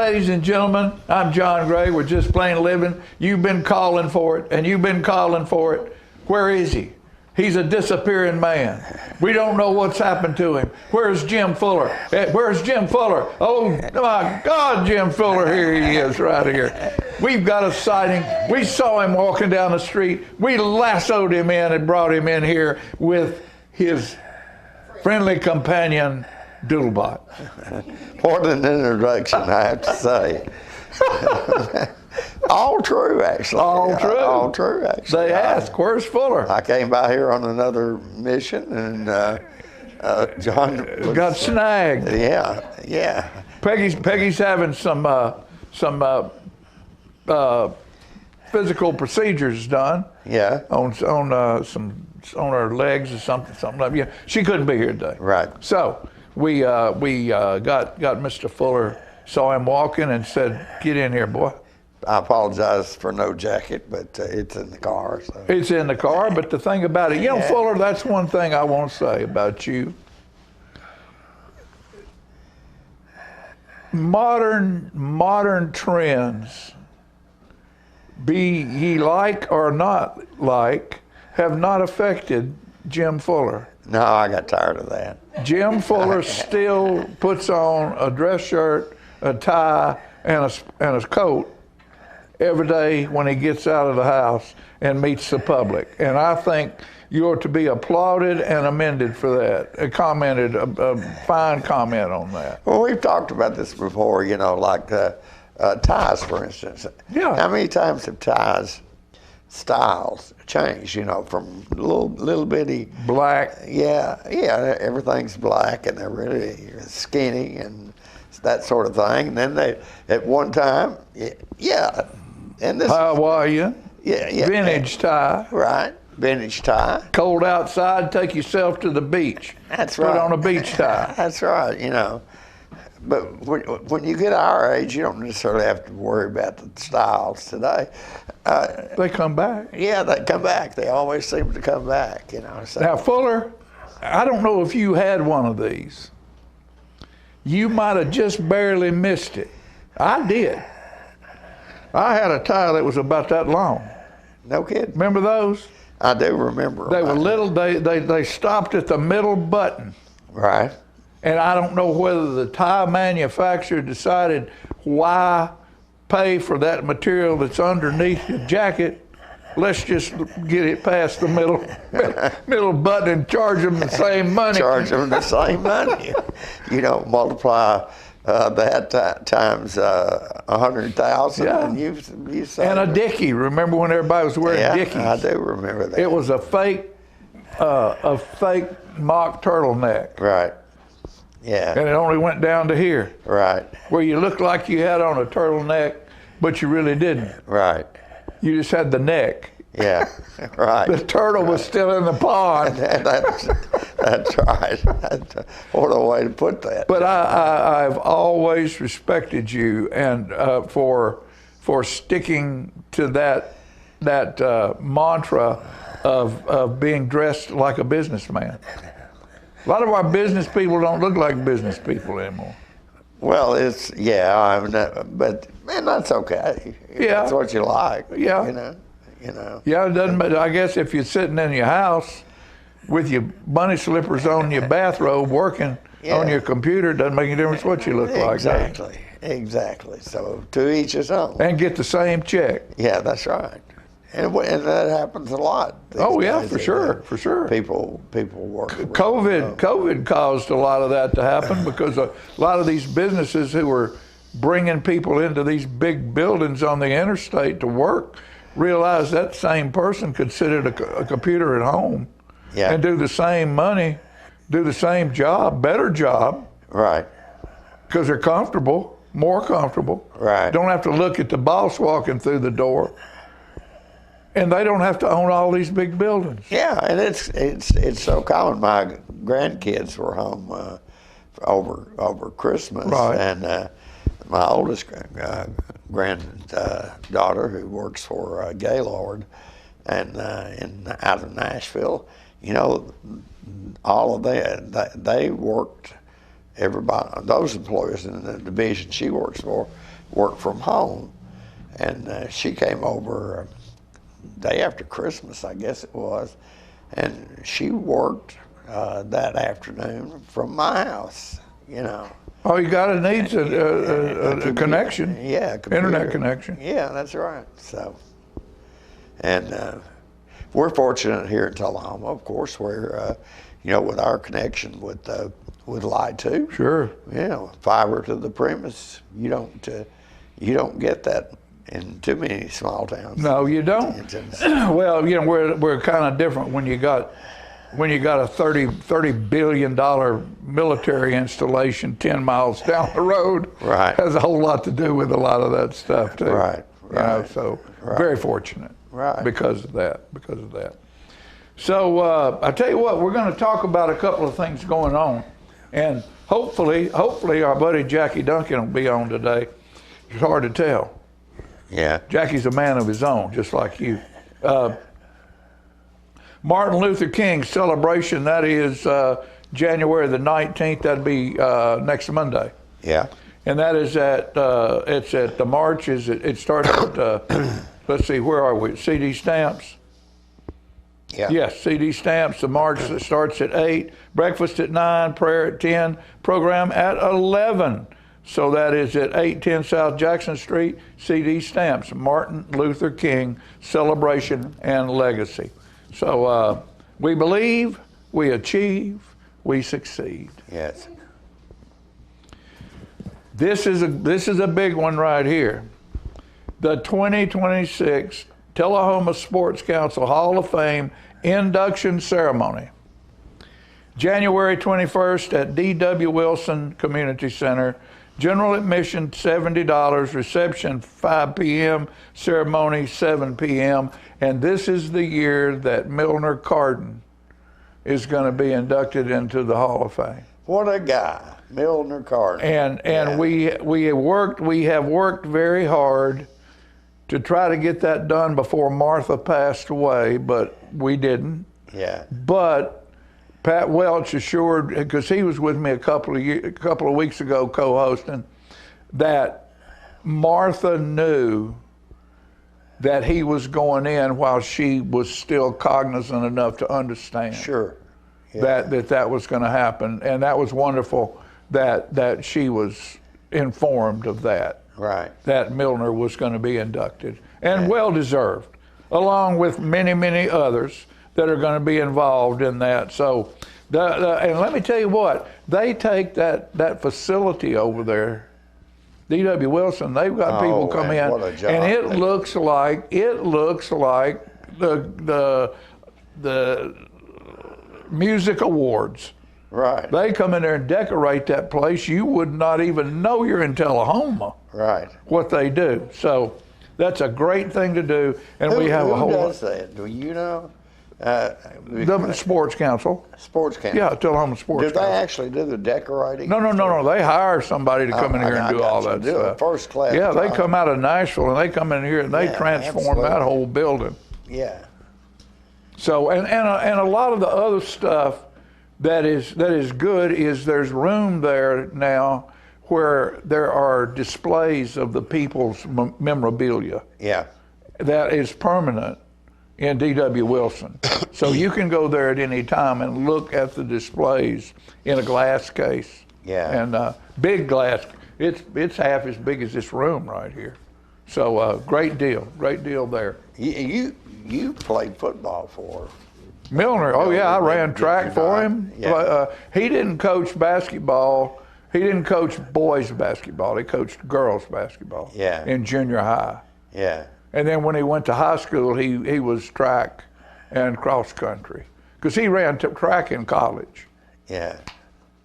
Ladies and gentlemen, I'm John Gray. We're just plain living. You've been calling for it, and you've been calling for it. Where is he? He's a disappearing man. We don't know what's happened to him. Where's Jim Fuller? Where's Jim Fuller? Oh, my God, Jim Fuller, here he is right here. We've got a sighting. We saw him walking down the street. We lassoed him in and brought him in here with his friendly companion, Doodlebot. What an introduction, I have to say. All true, actually. All true. All true, actually. They asked, where's Fuller? I came by here on another mission, and John got snagged. Yeah. Peggy's having some physical procedures done. Yeah. On her legs or something like that. Yeah, she couldn't be here today. Right. So we got Mr. Fuller, saw him walking, and said, "Get in here, boy." I apologize for no jacket, but it's in the car. So. It's in the car, but the thing about it, Yeah. Fuller, that's one thing I want to say about you. Modern trends, be ye like or not like, have not affected Jim Fuller. No, I got tired of that. Jim Fuller still puts on a dress shirt, a tie, and a coat every day when he gets out of the house and meets the public. And I think you're to be applauded and amended for that. A fine comment on that. Well, we've talked about this before, like ties, for instance. Yeah. How many times have ties styles changed, from little bitty Black. Yeah, everything's black and they're really skinny and that sort of thing. And then they, at one time, and this Hawaiian. Yeah. Vintage tie. Right, vintage tie. Cold outside, take yourself to the beach. That's right. Put on a beach tie. That's right, But when you get our age, you don't necessarily have to worry about the styles today. They come back. Yeah, they come back. They always seem to come back, So. Now, Fuller, I don't know if you had one of these. You might have just barely missed it. I did. I had a tie that was about that long. No kidding. Remember those? I do remember. They were little. They stopped at the middle button. Right. And I don't know whether the tie manufacturer decided why pay for that material that's underneath the jacket. Let's just get it past the middle button and charge them the same money. Charge them the same money. Multiply that times 100,000, and you say. And a dickie. Remember when everybody was wearing dickies? I do remember that. It was a fake mock turtleneck. Right. Yeah. And it only went down to here. Right. Where you looked like you had on a turtleneck, but you really didn't. Right. You just had the neck. Yeah, right. The turtle was still in the pond. That's right. What a way to put that. But I've always respected you and for sticking to that mantra of being dressed like a businessman. A lot of our business people don't look like business people anymore. Well, but that's okay. Yeah. That's what you like. Yeah. Yeah, it doesn't matter. I guess if you're sitting in your house with your bunny slippers on, your bathrobe, working on your computer, it doesn't make any difference what you look like. Exactly. So to each his own. And get the same check. Yeah, that's right. And that happens a lot. Oh yeah, for sure. People work. COVID caused a lot of that to happen because a lot of these businesses who were bringing people into these big buildings on the interstate to work realized that same person could sit at a computer at home and do the same money, do the same job, better job. Right. Because they're comfortable, more comfortable. Right. Don't have to look at the boss walking through the door. And they don't have to own all these big buildings. Yeah, and it's so common. My grandkids were home over Christmas, right. And my oldest granddaughter, who works for Gaylord, and out of Nashville, all of that they worked. Everybody, those employees in the division she works for, work from home, and she came over day after Christmas, I guess it was, and she worked that afternoon from my house, you know. All you got is needs a connection. Yeah, internet connection. Yeah, that's right. So, and we're fortunate here in Tullahoma, of course, where with our connection with Light 2. Sure. Fiber to the premise. You don't get that in too many small towns. No, you don't. Well, we're kind of different when you got a $30 billion military installation 10 miles down the road. Right. Has a whole lot to do with a lot of that stuff too. Right. So very fortunate. Right. Because of that. So I tell you what, we're going to talk about a couple of things going on, and hopefully our buddy Jackie Duncan will be on today. It's hard to tell. Yeah. Jackie's a man of his own, just like you. Martin Luther King celebration, that is January the 19th, that'd be next Monday. Yeah. And that is it's at the march, it starts at, let's see, where are we? CD Stamps? Yeah. Yes, CD Stamps, the march that starts at 8, breakfast at 9, prayer at 10, program at 11. So that is at 810 South Jackson Street, CD Stamps, Martin Luther King celebration and legacy. So we believe, we achieve, we succeed. Yes. This is a big one right here. The 2026 Tullahoma Sports Council Hall of Fame induction ceremony. January 21st at D.W. Wilson Community Center. General admission $70, reception 5 p.m., ceremony 7 p.m. And this is the year that Milner Carden is going to be inducted into the Hall of Fame. What a guy, Milner Carden. And we have worked very hard to try to get that done before Martha passed away, but we didn't. Yeah. But Pat Welch assured, because he was with me a couple of weeks ago co-hosting, that Martha knew that he was going in while she was still cognizant enough to understand. Sure. Yeah. That was going to happen, and that was wonderful that she was informed of that. Right. That Milner was going to be inducted, and well deserved, along with many, many others that are going to be involved in that. So, and let me tell you what, they take that facility over there, D.W. Wilson, they've got people come in, what a job. and it looks like the music awards. Right. They come in there and decorate that place. You would not even know you're in Tullahoma. Right. What they do. So that's a great thing to do, and Who we have a whole does that? Do you know? the Sports Council. Sports Council. Yeah, Tullahoma Sports Do they Council. actually do the decorating? No. They hire somebody to come in here I and do got all you. that Do it stuff. first class Yeah, they job. come out of Nashville and they come in here and they Yeah, transform that absolutely. whole building. Yeah. So and a lot of the other stuff that is good is there's room there now where there are displays of the people's memorabilia Yeah. that is permanent in D.W. Wilson. So you can go there at any time and look at the displays in a glass case. Yeah. And big glass. It's half as big as this room right here. So great deal there. You played football for Milner, oh yeah, I ran Did track you for not? him. Yeah. He didn't coach basketball. He didn't coach boys basketball. He coached girls basketball. Yeah. In junior high. Yeah. And then when he went to high school, he was track and cross country because he ran track in college. Yeah.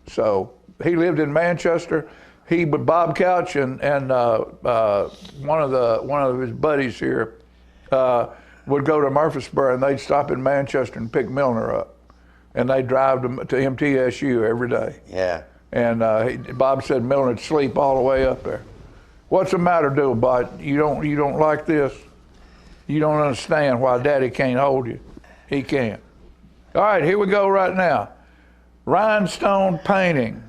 So he lived in Manchester. Bob Couch and one of his buddies here would go to Murfreesboro and they'd stop in Manchester and pick Milner up, and they'd drive to MTSU every day. Yeah. And Bob said Milner'd sleep all the way up there. What's the matter, Bud? You don't like this? You don't understand why Daddy can't hold you. He can. All right, here we go right now. Rhinestone painting.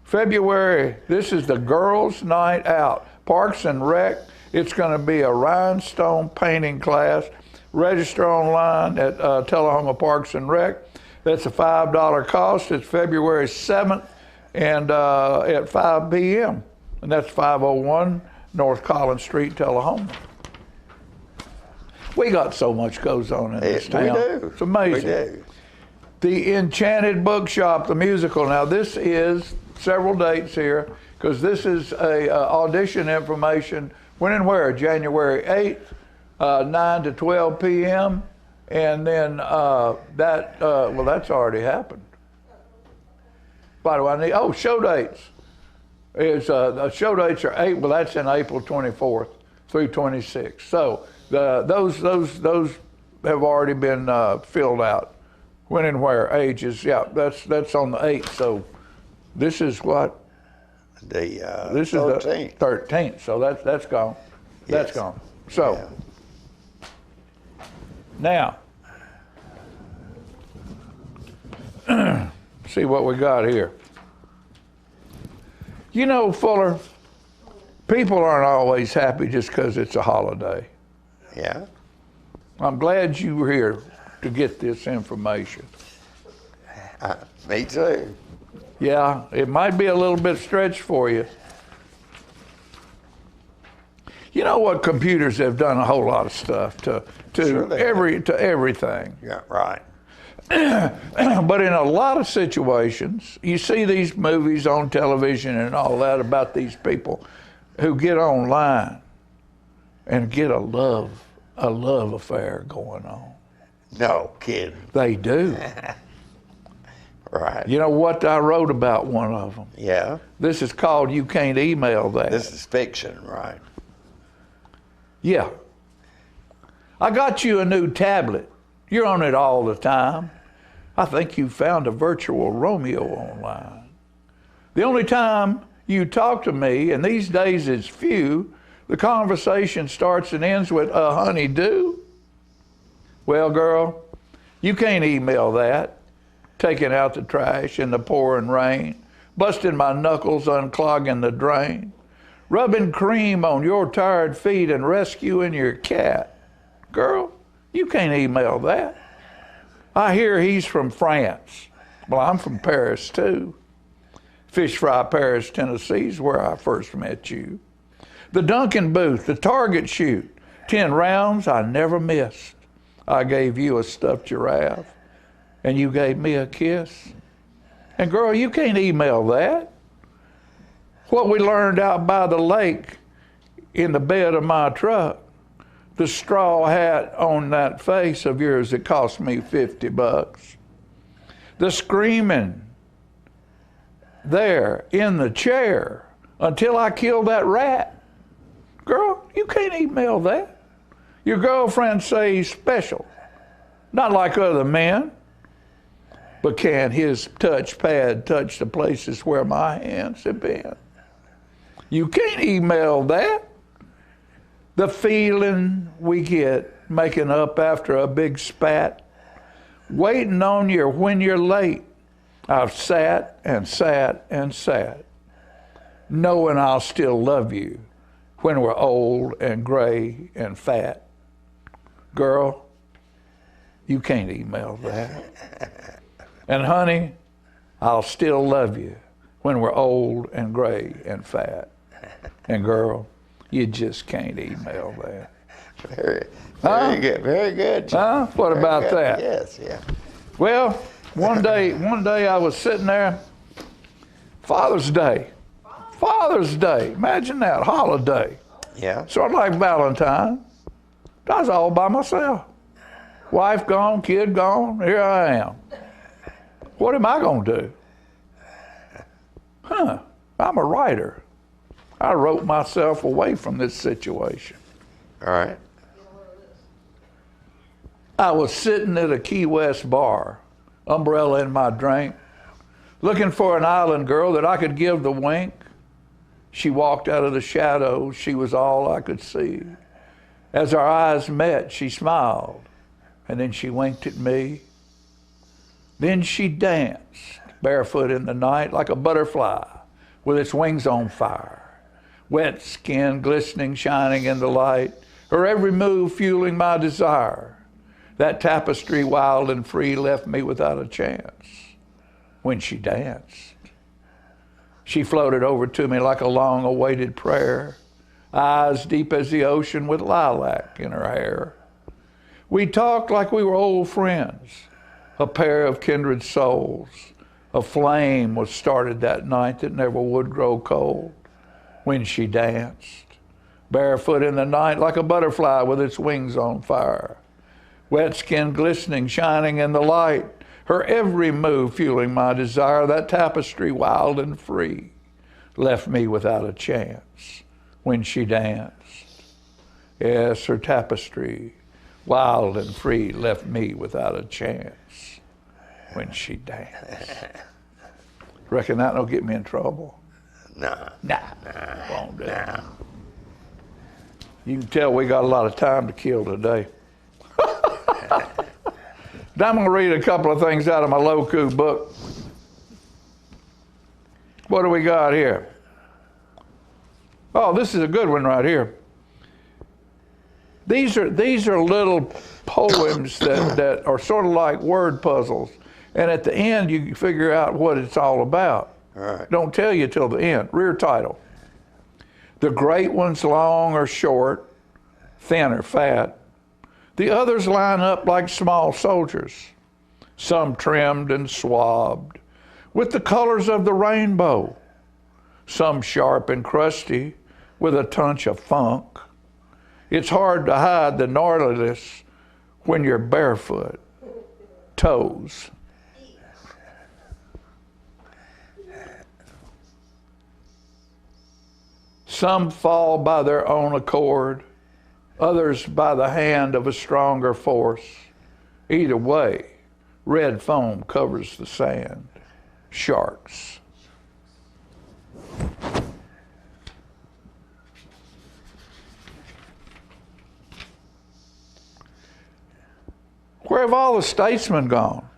February, this is the girls' night out. Parks and Rec. It's going to be a rhinestone painting class. Register online at Tullahoma Parks and Rec. That's a $5 cost. It's February 7th and at 5 p.m. And that's 501 North Collins Street, Tullahoma. We got so much goes on in this town. We do. It's amazing. We do. The Enchanted Bookshop, the musical. Now this is several dates here because this is a audition information. When and where? January 8th, 9 to 12 p.m. And then well, that's already happened. Why do I need? Oh, show dates. The show dates are well, that's in April 24th through 26th. So those have already been filled out. When and where, ages, yeah, that's on the 8th. So this is what? The This 13th. is the 13th. So that's gone. That's Yes. gone. So now, see what we got here. You know, Fuller, people aren't always happy just because it's a holiday. Yeah. I'm glad you were here to get this information. Me too. Yeah, it might be a little bit stretched for you. You know what? Computers have done a whole lot of stuff to Sure they have. everything. Yeah, right. But in a lot of situations, you see these movies on television and all that about these people who get online and get a love affair going on. No kidding. They do. Right. You know what? I wrote about one of them. Yeah. This is called You Can't Email That. This is fiction, right? Yeah. I got you a new tablet. You're on it all the time. I think you found a virtual Romeo online. The only time you talk to me, and these days it's few, the conversation starts and ends with, honey, do? Well, girl, you can't email that. Taking out the trash in the pouring rain, busting my knuckles, unclogging the drain, rubbing cream on your tired feet and rescuing your cat. Girl, you can't email that. I hear he's from France. Well, I'm from Paris too. Fish Fry, Paris, Tennessee is where I first met you. The Duncan booth, the target shoot, 10 rounds I never missed. I gave you a stuffed giraffe, and you gave me a kiss. And girl, you can't email that. What we learned out by the lake in the bed of my truck, the straw hat on that face of yours that cost me $50. The screaming there in the chair until I killed that rat. Girl, you can't email that. Your girlfriend say he's special, not like other men. But can his touch pad touch the places where my hands have been? You can't email that. The feeling we get making up after a big spat, waiting on you when you're late. I've sat and sat and sat, knowing I'll still love you when we're old and gray and fat. Girl, you can't email that. And honey, I'll still love you when we're old and gray and fat. And girl, you just can't email that. Very good, very good. Huh? What Very about good. that? Yes, yeah. Well, one day I was sitting there, Father's Day. Imagine that, holiday. Yeah. Sort of like Valentine. I was all by myself. Wife gone, kid gone, here I am. What am I going to do? I'm a writer. I wrote myself away from this situation. All right. I was sitting at a Key West bar, umbrella in my drink, looking for an island girl that I could give the wink. She walked out of the shadows. She was all I could see. As our eyes met, she smiled, and then she winked at me. Then she danced, barefoot in the night, like a butterfly with its wings on fire, wet skin glistening, shining in the light, her every move fueling my desire. That tapestry, wild and free, left me without a chance when she danced. She floated over to me like a long-awaited prayer, eyes deep as the ocean with lilac in her hair. We talked like we were old friends, a pair of kindred souls. A flame was started that night that never would grow cold when she danced, barefoot in the night like a butterfly with its wings on fire. Wet skin glistening, shining in the light, her every move fueling my desire. That tapestry, wild and free, left me without a chance when she danced. Yes, her tapestry, wild and free, left me without a chance when she danced. Reckon that'll get me in trouble? Nah. Won't do it. You can tell we got a lot of time to kill today. Now I'm going to read a couple of things out of my Loku book. What do we got here? Oh, this is a good one right here. These are little poems that are sort of like word puzzles. And at the end, you can figure out what it's all about. All right. Don't tell you till the end. Rear title. The great ones long or short, thin or fat. The others line up like small soldiers, some trimmed and swabbed with the colors of the rainbow, some sharp and crusty with a touch of funk. It's hard to hide the gnarliness when you're barefoot, toes. Some fall by their own accord, others by the hand of a stronger force. Either way, red foam covers the sand. Sharks. Where have all the statesmen gone?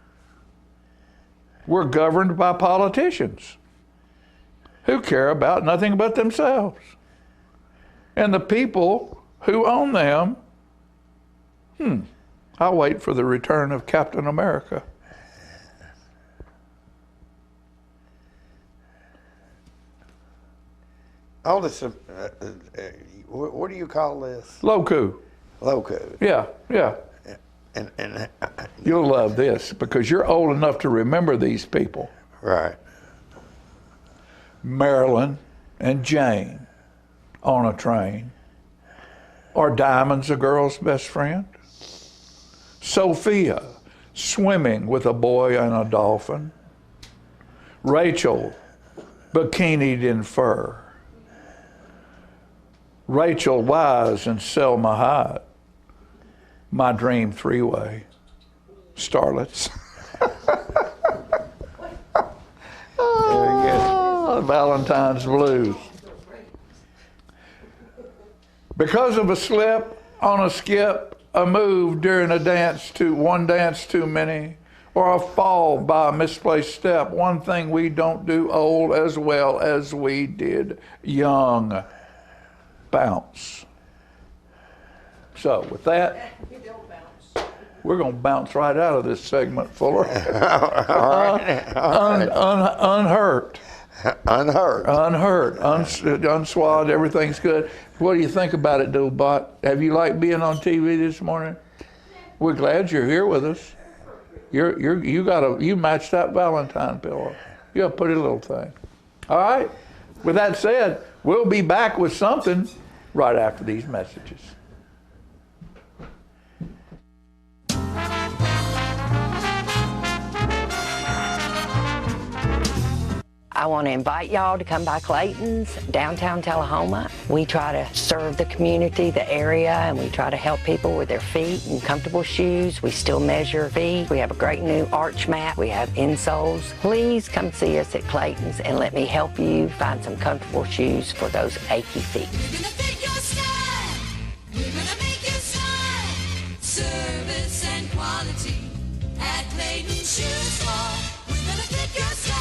We're governed by politicians who care about nothing but themselves. And the people who own them, I'll wait for the return of Captain America. All this, what do you call this? Loku. Loco. Yeah. And You'll love this because you're old enough to remember these people. right. Marilyn and Jane on a train. Are diamonds a girl's best friend? Sophia swimming with a boy and a dolphin. Rachel bikinied in fur. Rachel Wise and Selma Hyde. My dream three-way. Starlets. Valentine's Blues. Because of a slip on a skip, a move during one dance too many, or a fall by a misplaced step, one thing we don't do old as well as we did young. Bounce. So with that, we're going to bounce right out of this segment, Fuller. All right. Unhurt. Unhurt. Unhurt, unswathed, everything's good. What do you think about it, Dillbot? Have you liked being on TV this morning? We're glad you're here with us. You matched that Valentine pillow. You're a pretty little thing. All right. With that said, we'll be back with something right after these messages. I want to invite y'all to come by Clayton's, downtown Tullahoma. We try to serve the community, the area, and we try to help people with their feet and comfortable shoes. We still measure feet. We have a great new arch mat. We have insoles. Please come see us at Clayton's and let me help you find some comfortable shoes for those achy feet. We're gonna fit your style. We're gonna make you smile. Service and quality at Clayton Shoe Store. We're gonna fit your style.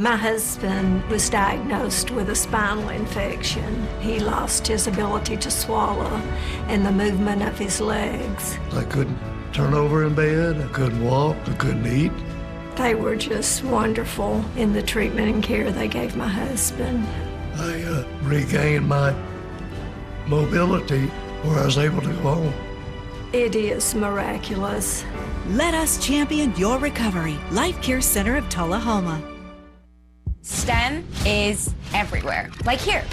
My husband was diagnosed with a spinal infection. He lost his ability to swallow and the movement of his legs. I couldn't turn over in bed, I couldn't walk, I couldn't eat. They were just wonderful in the treatment and care they gave my husband. I regained my mobility where I was able to go home. It is miraculous. Let us champion your recovery. Life Care Center of Tullahoma. STEM is everywhere. Like here,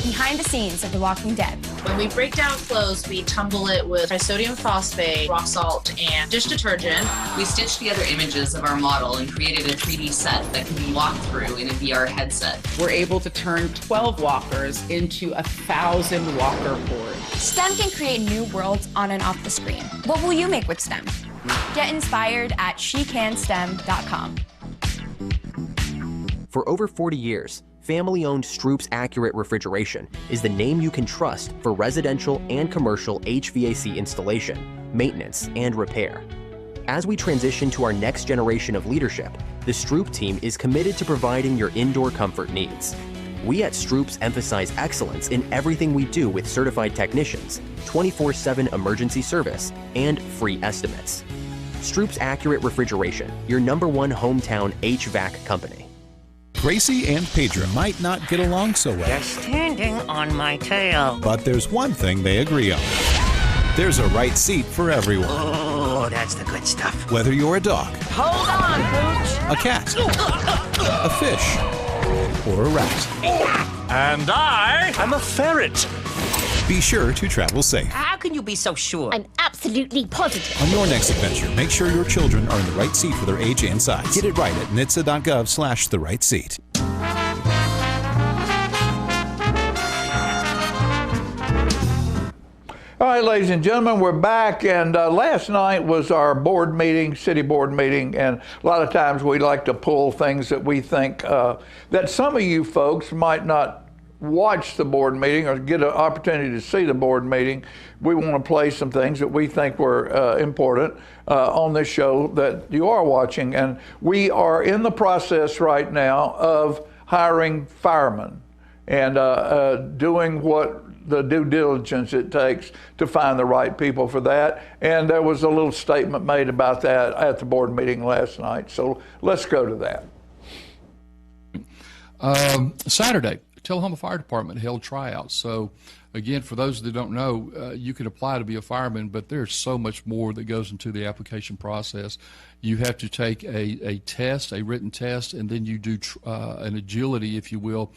behind the scenes of The Walking Dead. When we break down clothes, we tumble it with trisodium phosphate, rock salt, and dish detergent. We stitched together images of our model and created a 3D set that can be walked through in a VR headset. We're able to turn 12 walkers into 1,000 walker boards. STEM can create new worlds on and off the screen. What will you make with STEM? Get inspired at SheCanSTEM.com. For over 40 years, family-owned Stroop's Accurate Refrigeration is the name you can trust for residential and commercial HVAC installation, maintenance, and repair. As we transition to our next generation of leadership, the Stroop team is committed to providing your indoor comfort needs. We at Stroop's emphasize excellence in everything we do with certified technicians, 24/7 emergency service, and free estimates. Stroop's Accurate Refrigeration, your #1 hometown HVAC company. Gracie and Pedro might not get along so well. They're standing on my tail. But there's one thing they agree on. There's a right seat for everyone. Oh, that's the good stuff. Whether you're a dog, Hold on, Pooch. a cat, a fish, or a rat. And I'm a ferret. Be sure to travel safe. How can you be so sure? I'm absolutely positive. On your next adventure, make sure your children are in the right seat for their age and size. Get it right at nhtsa.gov/the right seat. All right, ladies and gentlemen, we're back, and last night was our board meeting, city board meeting, and a lot of times we like to pull things that we think that some of you folks might not watch the board meeting or get an opportunity to see the board meeting. We want to play some things that we think were important on this show that you are watching, and we are in the process right now of hiring firemen and doing what the due diligence it takes to find the right people for that. And there was a little statement made about that at the board meeting last night. So let's go to that. Saturday, Tullahoma Fire Department held tryouts. So again, for those that don't know, you can apply to be a fireman, but there's so much more that goes into the application process. You have to take a test, a written test, and then you do an agility, if you will,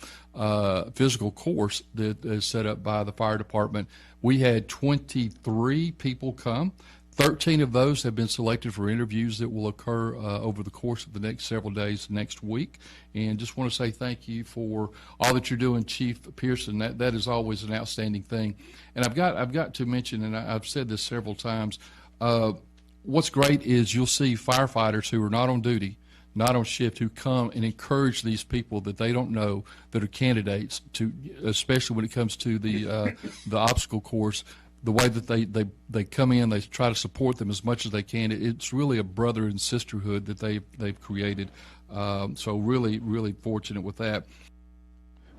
physical course that is set up by the fire department. We had 23 people come. 13 of those have been selected for interviews that will occur over the course of the next several days next week. And just want to say thank you for all that you're doing, Chief Pearson. That is always an outstanding thing. And I've got to mention, and I've said this several times, what's great is you'll see firefighters who are not on duty, not on shift, who come and encourage these people that they don't know that are candidates to, especially when it comes to the obstacle course. The way that they come in, they try to support them as much as they can. It's really a brother and sisterhood that they've created. So really, really fortunate with that.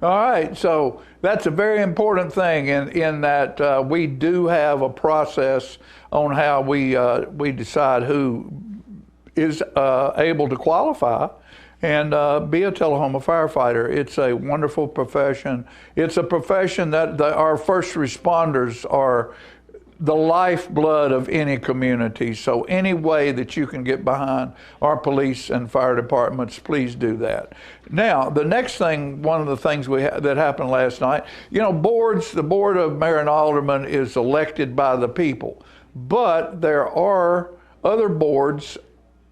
All right, so that's a very important thing in that we do have a process on how we decide who is able to qualify and be a Tullahoma firefighter. It's a wonderful profession. It's a profession that our first responders are the lifeblood of any community. So any way that you can get behind our police and fire departments, please do that. Now, the next thing, one of the things that happened last night, you know, the board of mayor and alderman is elected by the people, but there are other boards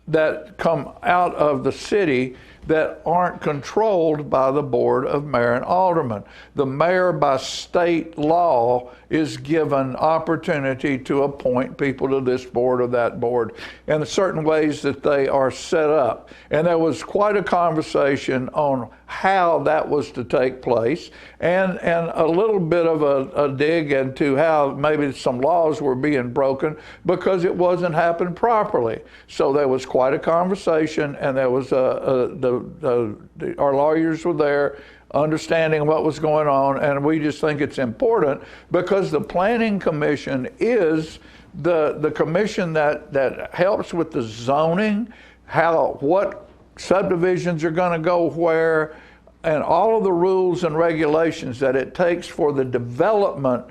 that come out of the city that aren't controlled by the board of mayor and aldermen. The mayor, by state law, is given opportunity to appoint people to this board or that board in certain ways that they are set up. And there was quite a conversation on how that was to take place, and a little bit of a dig into how maybe some laws were being broken because it wasn't happening properly. So there was quite a conversation, and there was our lawyers were there understanding what was going on, and we just think it's important because the Planning Commission is the commission that helps with the zoning, what subdivisions are going to go where, and all of the rules and regulations that it takes for the development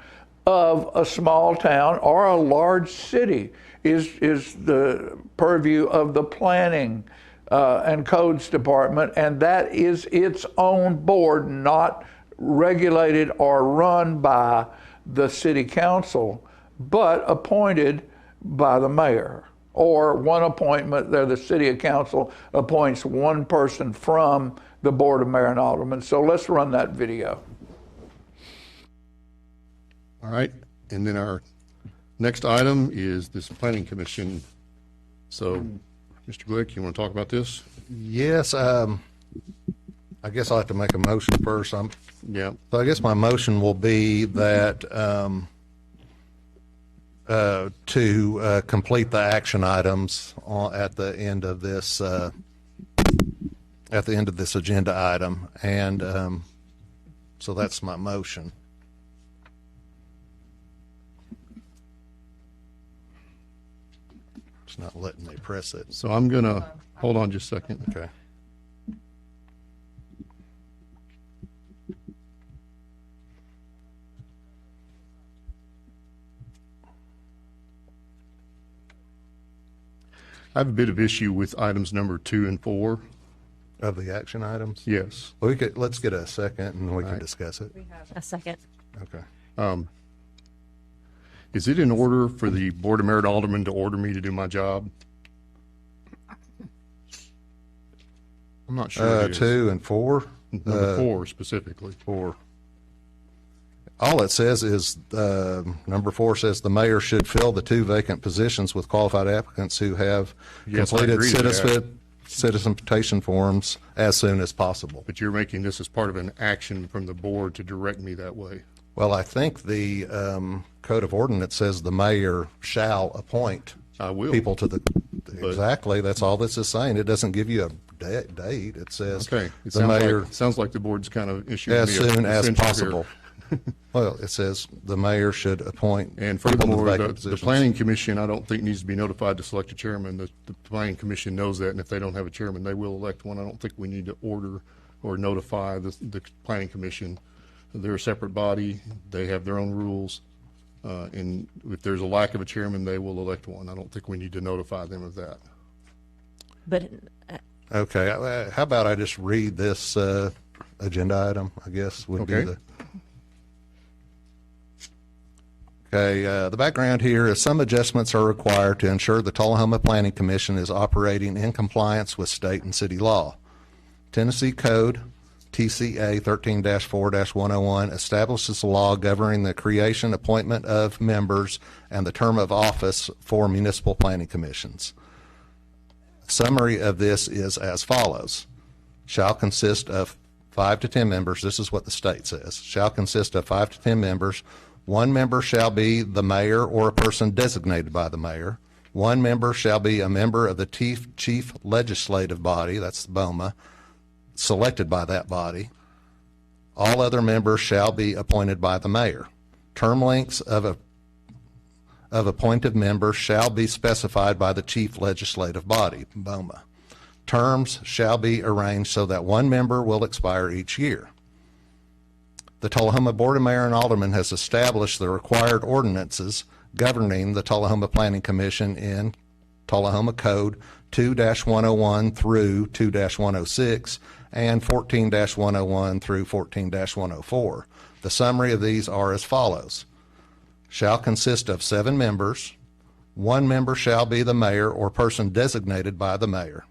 of a small town or a large city is the purview of the planning and codes department, and that is its own board, not regulated or run by the city council, but appointed by the mayor. Or one appointment there, the city council appoints one person from the board of mayor and aldermen. So let's run that video. All right, and then our next item is this planning commission. So, Mr. Glick, you want to talk about this? Yes, I guess I'll have to make a motion first. Yeah. So I guess my motion will be that to complete the action items at the end of this agenda item, and so that's my motion. It's not letting me press it. So I'm gonna hold on just a second. Okay. I have a bit of issue with items number 2 and 4. Of the action items? Yes. Well, let's get a second and we can discuss it. A second. Okay. Is it in order for the Board of Mayor and Aldermen to order me to do my job? I'm not sure. 2 and 4? Number 4 specifically. 4. All it says is, number 4 says the mayor should fill the 2 vacant positions with qualified applicants who have completed citizen petition forms as soon as possible. But you're making this as part of an action from the board to direct me that way. Well, I think the Code of Ordinance says the mayor shall appoint people to the, exactly, that's all this is saying. It doesn't give you a date. It says okay. The mayor. Sounds like the board's kind of issuing as me soon as here. possible. Well, it says the mayor should appoint. And furthermore, the planning commission, I don't think needs to be notified to select a chairman. The planning commission knows that, and if they don't have a chairman, they will elect one. I don't think we need to order or notify the planning commission. They're a separate body. They have their own rules. And if there's a lack of a chairman, they will elect one. I don't think we need to notify them of that. But okay, how about I just read this agenda item, I guess, would be the... Okay, the background here is some adjustments are required to ensure the Tullahoma Planning Commission is operating in compliance with state and city law. Tennessee Code TCA 13-4-101 establishes a law governing the creation, appointment of members, and the term of office for municipal planning commissions. Summary of this is as follows. Shall consist of 5 to 10 members. This is what the state says. Shall consist of 5 to 10 members. 1 member shall be the mayor or a person designated by the mayor. 1 member shall be a member of the chief legislative body, that's the BOMA, selected by that body. All other members shall be appointed by the mayor. Term lengths of appointed members shall be specified by the chief legislative body, BOMA. Terms shall be arranged so that 1 member will expire each year. The Tullahoma Board of Mayor and Aldermen has established the required ordinances governing the Tullahoma Planning Commission in Tullahoma Code 2-101 through 2-106 and 14-101 through 14-104. The summary of these are as follows. Shall consist of 7 members. 1 member shall be the mayor or person designated by the mayor.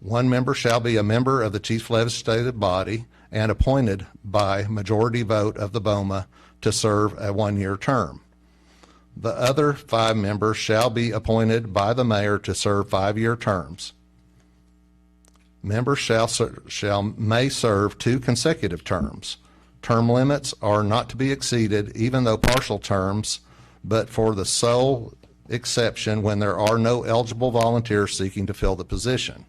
1 member shall be a member of the chief legislative body and appointed by majority vote of the BOMA to serve a 1-year term. The other 5 members shall be appointed by the mayor to serve 5-year terms. Members may serve 2 consecutive terms. Term limits are not to be exceeded, even though partial terms, but for the sole exception when there are no eligible volunteers seeking to fill the position.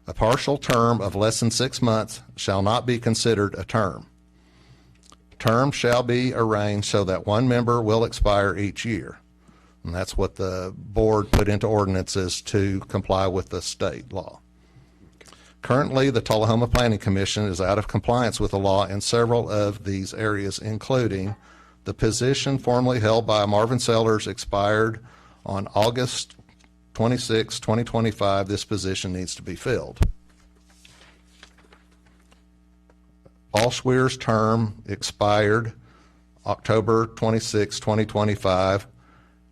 A partial term of less than 6 months shall not be considered a term. Terms shall be arranged so that 1 member will expire each year. And that's what the board put into ordinances to comply with the state law. Currently, the Tullahoma Planning Commission is out of compliance with the law in several of these areas, including the position formerly held by Marvin Sellers expired on August 26, 2025. This position needs to be filled. Paul Schweer's term expired October 26, 2025.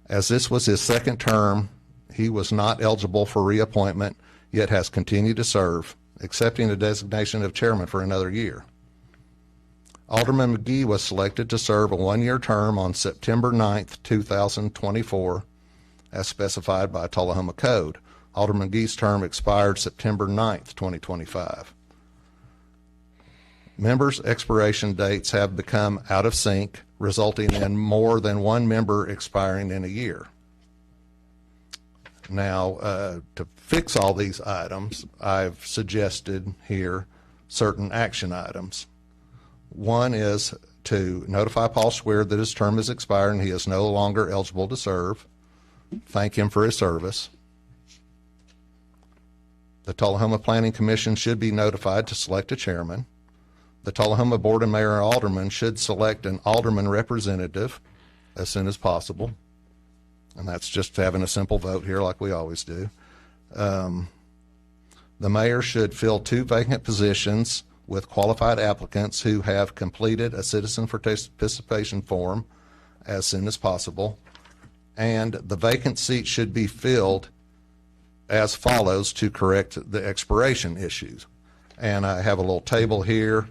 As this was his second term, he was not eligible for reappointment, yet has continued to serve, accepting the designation of chairman for another year. Alderman McGee was selected to serve a 1-year term on September 9th, 2024, as specified by Tullahoma Code. Alderman McGee's term expired September 9th, 2025. Members' expiration dates have become out of sync, resulting in more than 1 member expiring in a year. Now, to fix all these items, I've suggested here certain action items. One is to notify Paul Schweer that his term is expired and he is no longer eligible to serve. Thank him for his service. The Tullahoma Planning Commission should be notified to select a chairman. The Tullahoma Board of Mayor and Aldermen should select an alderman representative as soon as possible. And that's just having a simple vote here like we always do. The mayor should fill 2 vacant positions with qualified applicants who have completed a citizen participation form as soon as possible. And the vacant seat should be filled as follows to correct the expiration issues. And I have a little table here,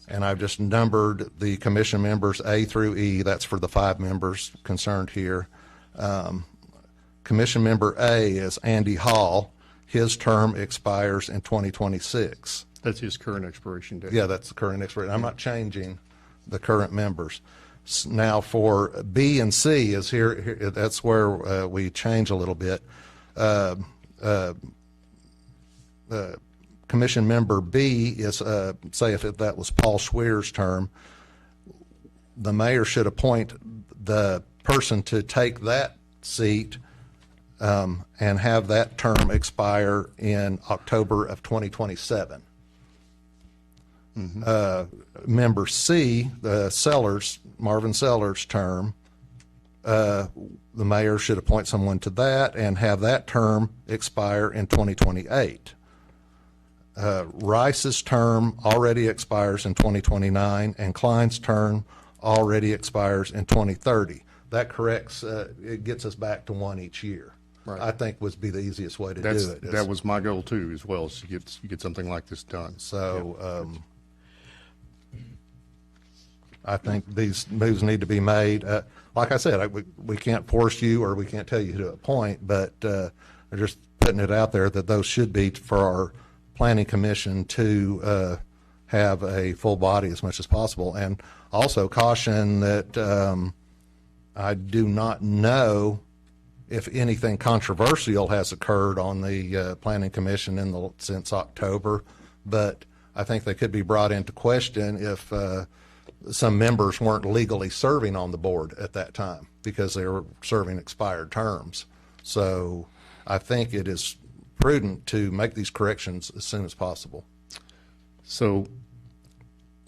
and I've just numbered the commission members A through E. That's for the 5 members concerned here. Commission member A is Andy Hall. His term expires in 2026. That's his current expiration date. Yeah, that's the current expiration. I'm not changing the current members. Now for B and C is here that's where we change a little bit. Commission member B is, say if that was Paul Schweer's term, the mayor should appoint the person to take that seat and have that term expire in October of 2027. Member C, the Marvin Sellers term, the mayor should appoint someone to that and have that term expire in 2028. Rice's term already expires in 2029, and Klein's term already expires in 2030. That corrects, it gets us back to 1 each year. Right. I think would be the easiest way to do it. That was my goal too, as well, is to get something like this done. So I think these moves need to be made. Like I said, we can't force you or we can't tell you to appoint, but I'm just putting it out there that those should be for our planning commission to have a full body as much as possible. And also caution that I do not know if anything controversial has occurred on the planning commission since October, but I think they could be brought into question if some members weren't legally serving on the board at that time because they were serving expired terms. So I think it is prudent to make these corrections as soon as possible. So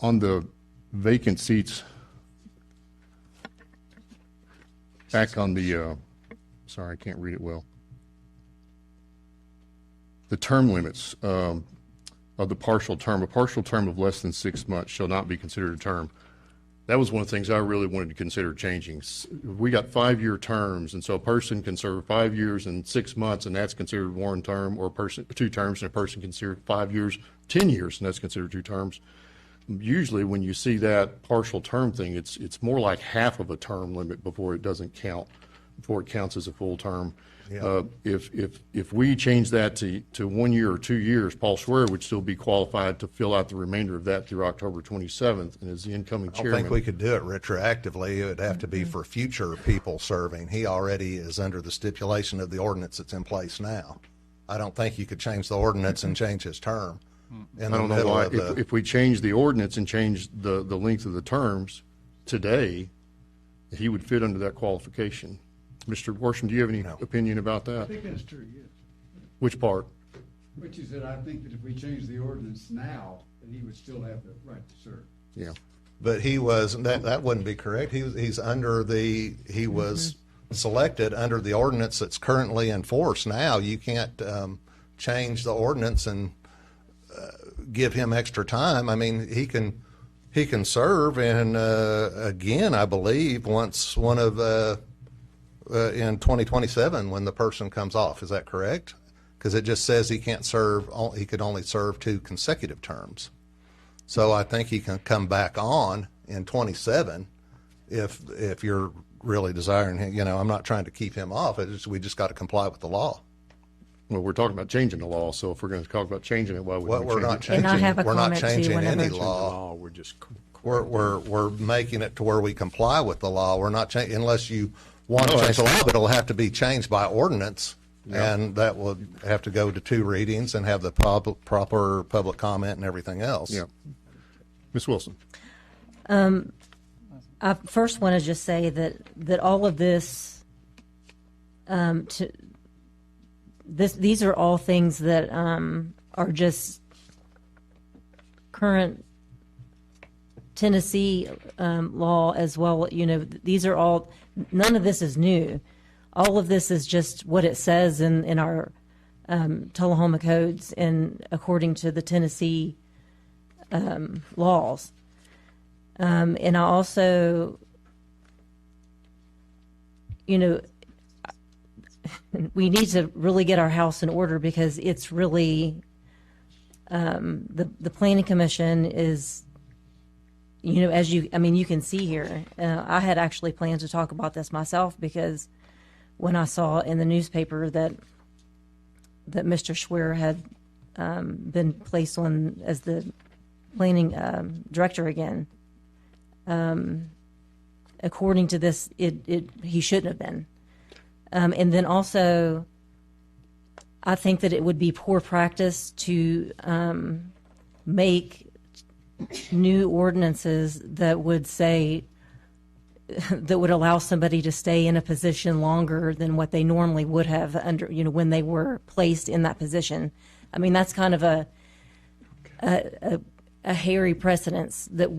on the vacant seats, back on the, sorry, I can't read it well. The term limits of the partial term, a partial term of less than 6 months shall not be considered a term. That was one of the things I really wanted to consider changing. We got 5-year terms, and so a person can serve 5 years and 6 months, and that's considered 1 term, or a person 2 terms, and a person can serve 5 years, 10 years, and that's considered 2 terms. Usually when you see that partial term thing, it's more like half of a term limit before it doesn't count. before it counts as a full term. Yeah. If we change that to 1 year or 2 years, Paul Schwer would still be qualified to fill out the remainder of that through October 27th, and as the incoming I don't chairman. think we could do it retroactively. It would have to be for future people serving. He already is under the stipulation of the ordinance that's in place now. I don't think you could change the ordinance and change his term. I don't know why, if we change the ordinance and change the length of the terms today, he would fit under that qualification. Mr. Worsham, do you have any opinion about I that? think that's true, yes. Which part? Which is that I think that if we change the ordinance now, then he would still have the right to serve. Yeah. But he was, that wouldn't be correct. He was selected under the ordinance that's currently in force now. You can't change the ordinance and give him extra time. I mean, he can serve, and again, I believe once one of in 2027 when the person comes off. Is that correct? Because it just says he can't serve. He could only serve 2 consecutive terms. So I think he can come back on in 27 if you're really desiring him. You know, I'm not trying to keep him off. We just got to comply with the law. Well, we're talking about changing the law, so if we're going to talk about changing it, why would we We're not change changing. And I have a We're not comment, too, changing whenever- any law. We're just We're making it to where we comply with the law. We're not changing unless you want to change the law, but it'll have to be changed by ordinance, and that will have to go to 2 readings and have the proper public comment and everything else. Yeah. Ms. Wilson. I first want to just say that all of this, these are all things that are just current Tennessee law as well. You know, these are all, none of this is new. All of this is just what it says in our Tullahoma codes and according to the Tennessee laws. And I also, you know, we need to really get our house in order because it's really, the Planning Commission is, you know, you can see here, I had actually planned to talk about this myself because when I saw in the newspaper that Mr. Schwer had been placed on as the planning director again, according to this, he shouldn't have been. And then also, I think that it would be poor practice to make new ordinances that would say, that would allow somebody to stay in a position longer than what they normally would have under, you know, when they were placed in that position. I mean, that's kind of a hairy precedence that,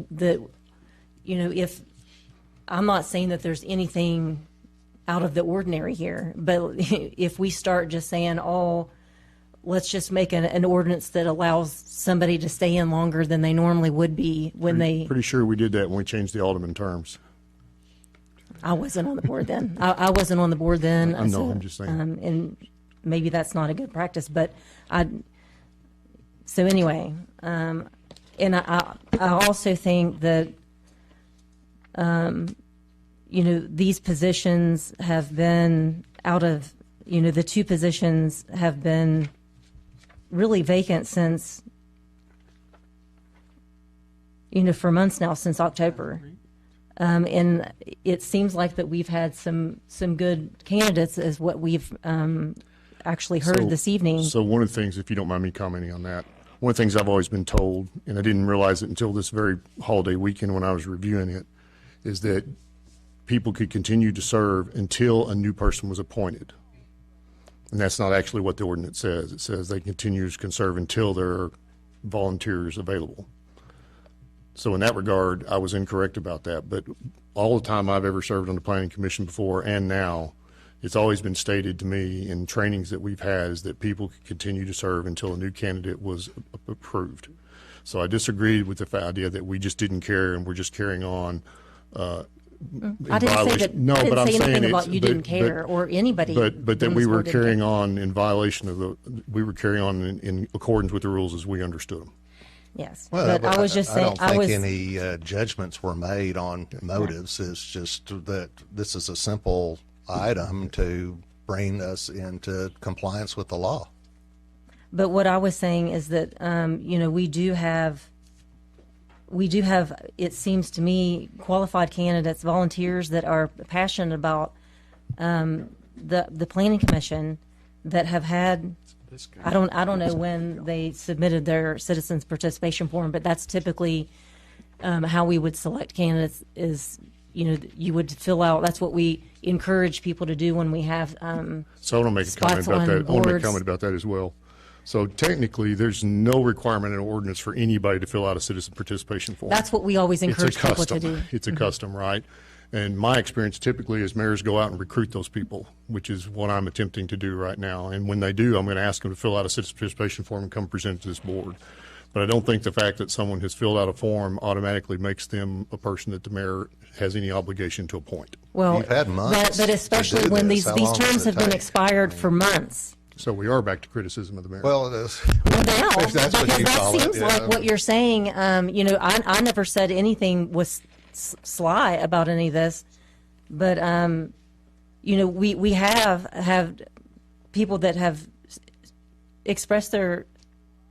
you know, if, I'm not saying that there's anything out of the ordinary here, but if we start just saying, oh, let's just make an ordinance that allows somebody to stay in longer than they normally would be when Pretty sure we did that when we changed the alderman terms. I wasn't on the board then. I wasn't on the board then. I know, I'm just saying. And maybe that's not a good practice, but so anyway, and I also think that, you know, these positions have been out of, you know, the 2 positions have been really vacant since, you know, for months now, since October. And it seems like that we've had some good candidates, as what we've actually heard this evening. So one of the things, if you don't mind me commenting on that, one of the things I've always been told, and I didn't realize it until this very holiday weekend when I was reviewing it, is that people could continue to serve until a new person was appointed. And that's not actually what the ordinance says. It says they can serve until there are volunteers available. So in that regard, I was incorrect about that. But all the time I've ever served on the Planning Commission before and now, it's always been stated to me in trainings that we've had is that people could continue to serve until a new candidate was approved. So I disagreed with the idea that we just didn't care and we're just carrying on. I didn't say that. No, I didn't but I'm say saying anything about you didn't care or anybody. But that we were carrying on in violation of we were carrying on in accordance with the rules as we understood them. Yes, Well, but I was just saying. I don't think any judgments were made on motives. It's just that this is a simple item to bring us into compliance with the law. But what I was saying is that, we do have, it seems to me, qualified candidates, volunteers that are passionate about the Planning Commission that have had, I don't know when they submitted their citizens participation form, but that's typically how we would select candidates is, you would fill out, that's what we encourage people to do when we have So I want to make a comment about that. I want to make a comment about that as well. So technically, there's no requirement in an ordinance for anybody to fill out a citizen participation form. That's what we always encourage people to do. It's a custom, right? And my experience typically is mayors go out and recruit those people, which is what I'm attempting to do right now. And when they do, I'm going to ask them to fill out a citizen participation form and come present it to this board. But I don't think the fact that someone has filled out a form automatically makes them a person that the mayor has any obligation to appoint. Well, You've had months but especially when these terms have been expired for months. So we are back to criticism of the mayor. Well, it is. Well, now, If that's what because you that call it, seems yeah. like what you're saying. I never said anything was sly about any of this, but we have people that have expressed their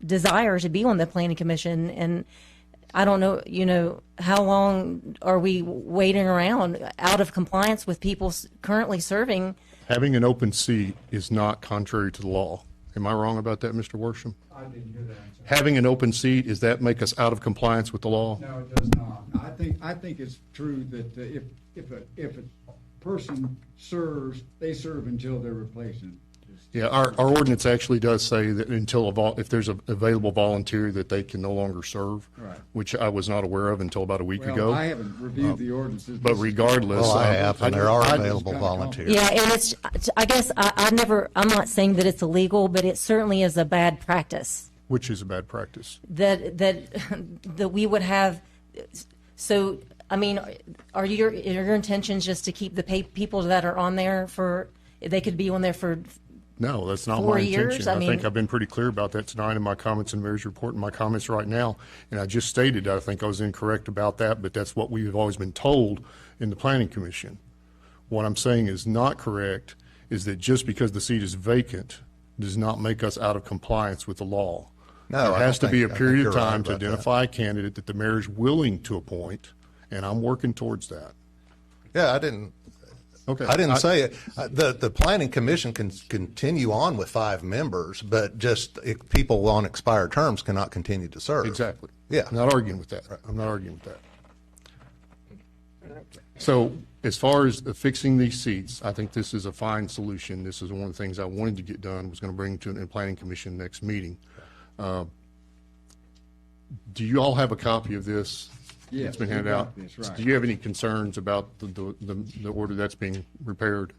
desire to be on the Planning Commission, and I don't know, how long are we waiting around out of compliance with people currently serving? Having an open seat is not contrary to the law. Am I wrong about that, Mr. Worsham? I didn't hear that. Having an open seat, does that make us out of compliance with the law? No, it does not. I think it's true that if a person serves, they serve until they're replacing. Yeah, our ordinance actually does say that if there's an available volunteer that they can no longer serve, Right. which I was not aware of until about a week ago. I haven't reviewed the ordinances. But regardless. Well, I have, and there are available volunteers. Yeah, and I guess I'm not saying that it's illegal, but it certainly is a bad practice. Which is a bad practice? That we would have, so, I mean, are your intentions just to keep the people that are on there they could be on there for No, that's not 4 my years? intention. I think mean- I've been pretty clear about that tonight in my comments in the mayor's report and my comments right now. And I just stated, I think I was incorrect about that, but that's what we've always been told in the Planning Commission. What I'm saying is not correct is that just because the seat is vacant does not make us out of compliance with the law. No, There I has to don't be think- a I period think of you're right time to about that. identify a candidate that the mayor is willing to appoint, and I'm working towards that. Yeah, I didn't say it. The Planning Commission can continue on with 5 members, but just people on expired terms cannot continue to serve. Exactly. Yeah. I'm not arguing with that. I'm not arguing with that. So as far as fixing these seats, I think this is a fine solution. This is one of the things I wanted to get done, was going to bring to the Planning Commission next meeting. Do you all have a copy of this? Yes, It's been we handed got out. this, right. Do you have any concerns about the order that's being repaired?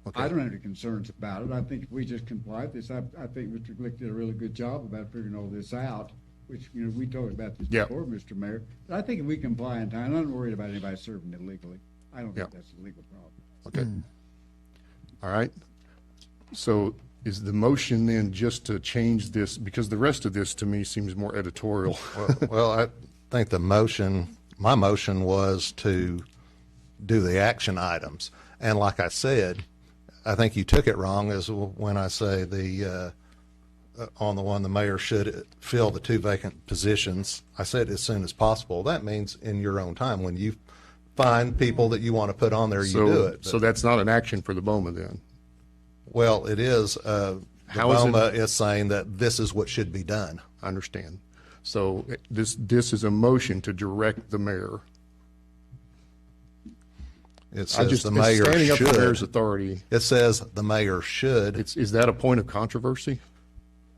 Okay. I don't have any concerns about it. I think if we just comply with this, I think Mr. Glick did a really good job about figuring all this out, which, we talked about this Yep. before, Mr. Mayor. But I think if we comply in time, I'm not worried about anybody serving illegally. I don't think Yep. that's a legal problem. Okay. All right. So is the motion then just to change this, because the rest of this to me seems more editorial? Well, I think my motion was to do the action items. And like I said, I think you took it wrong is when I say on the one, the mayor should fill the 2 vacant positions. I said as soon as possible. That means in your own time. When you find people that you want to put on there, you do it. So that's not an action for the BOMA then? Well, it is. The How is it- BOMA is saying that this is what should be done. I understand. So this is a motion to direct the mayor. It says the it's mayor standing up should. for the mayor's authority. It says the mayor should. Is that a point of controversy?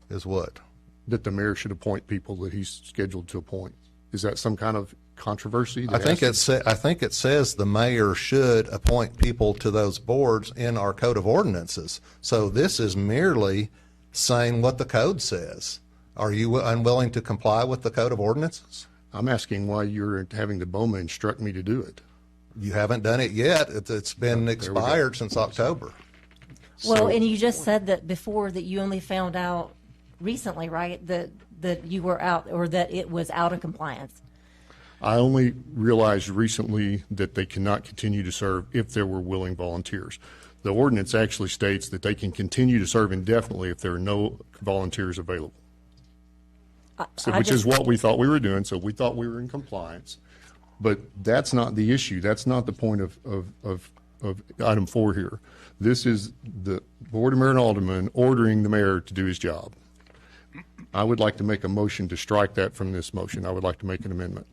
Is what? That the mayor should appoint people that he's scheduled to appoint. Is that some kind of controversy? I think it says the mayor should appoint people to those boards in our code of ordinances. So this is merely saying what the code says. Are you unwilling to comply with the code of ordinances? I'm asking why you're having the BOMA instruct me to do it. You haven't done it yet. It's been expired since October. Well, and you just said that before that you only found out recently, right? That you were out, or that it was out of compliance. I only realized recently that they cannot continue to serve if there were willing volunteers. The ordinance actually states that they can continue to serve indefinitely if there are no volunteers available. Which is what we thought we were doing, so we thought we were in compliance. But that's not the issue. That's not the point of item 4 here. This is the Board of Mayor and Aldermen ordering the mayor to do his job. I would like to make a motion to strike that from this motion. I would like to make an amendment.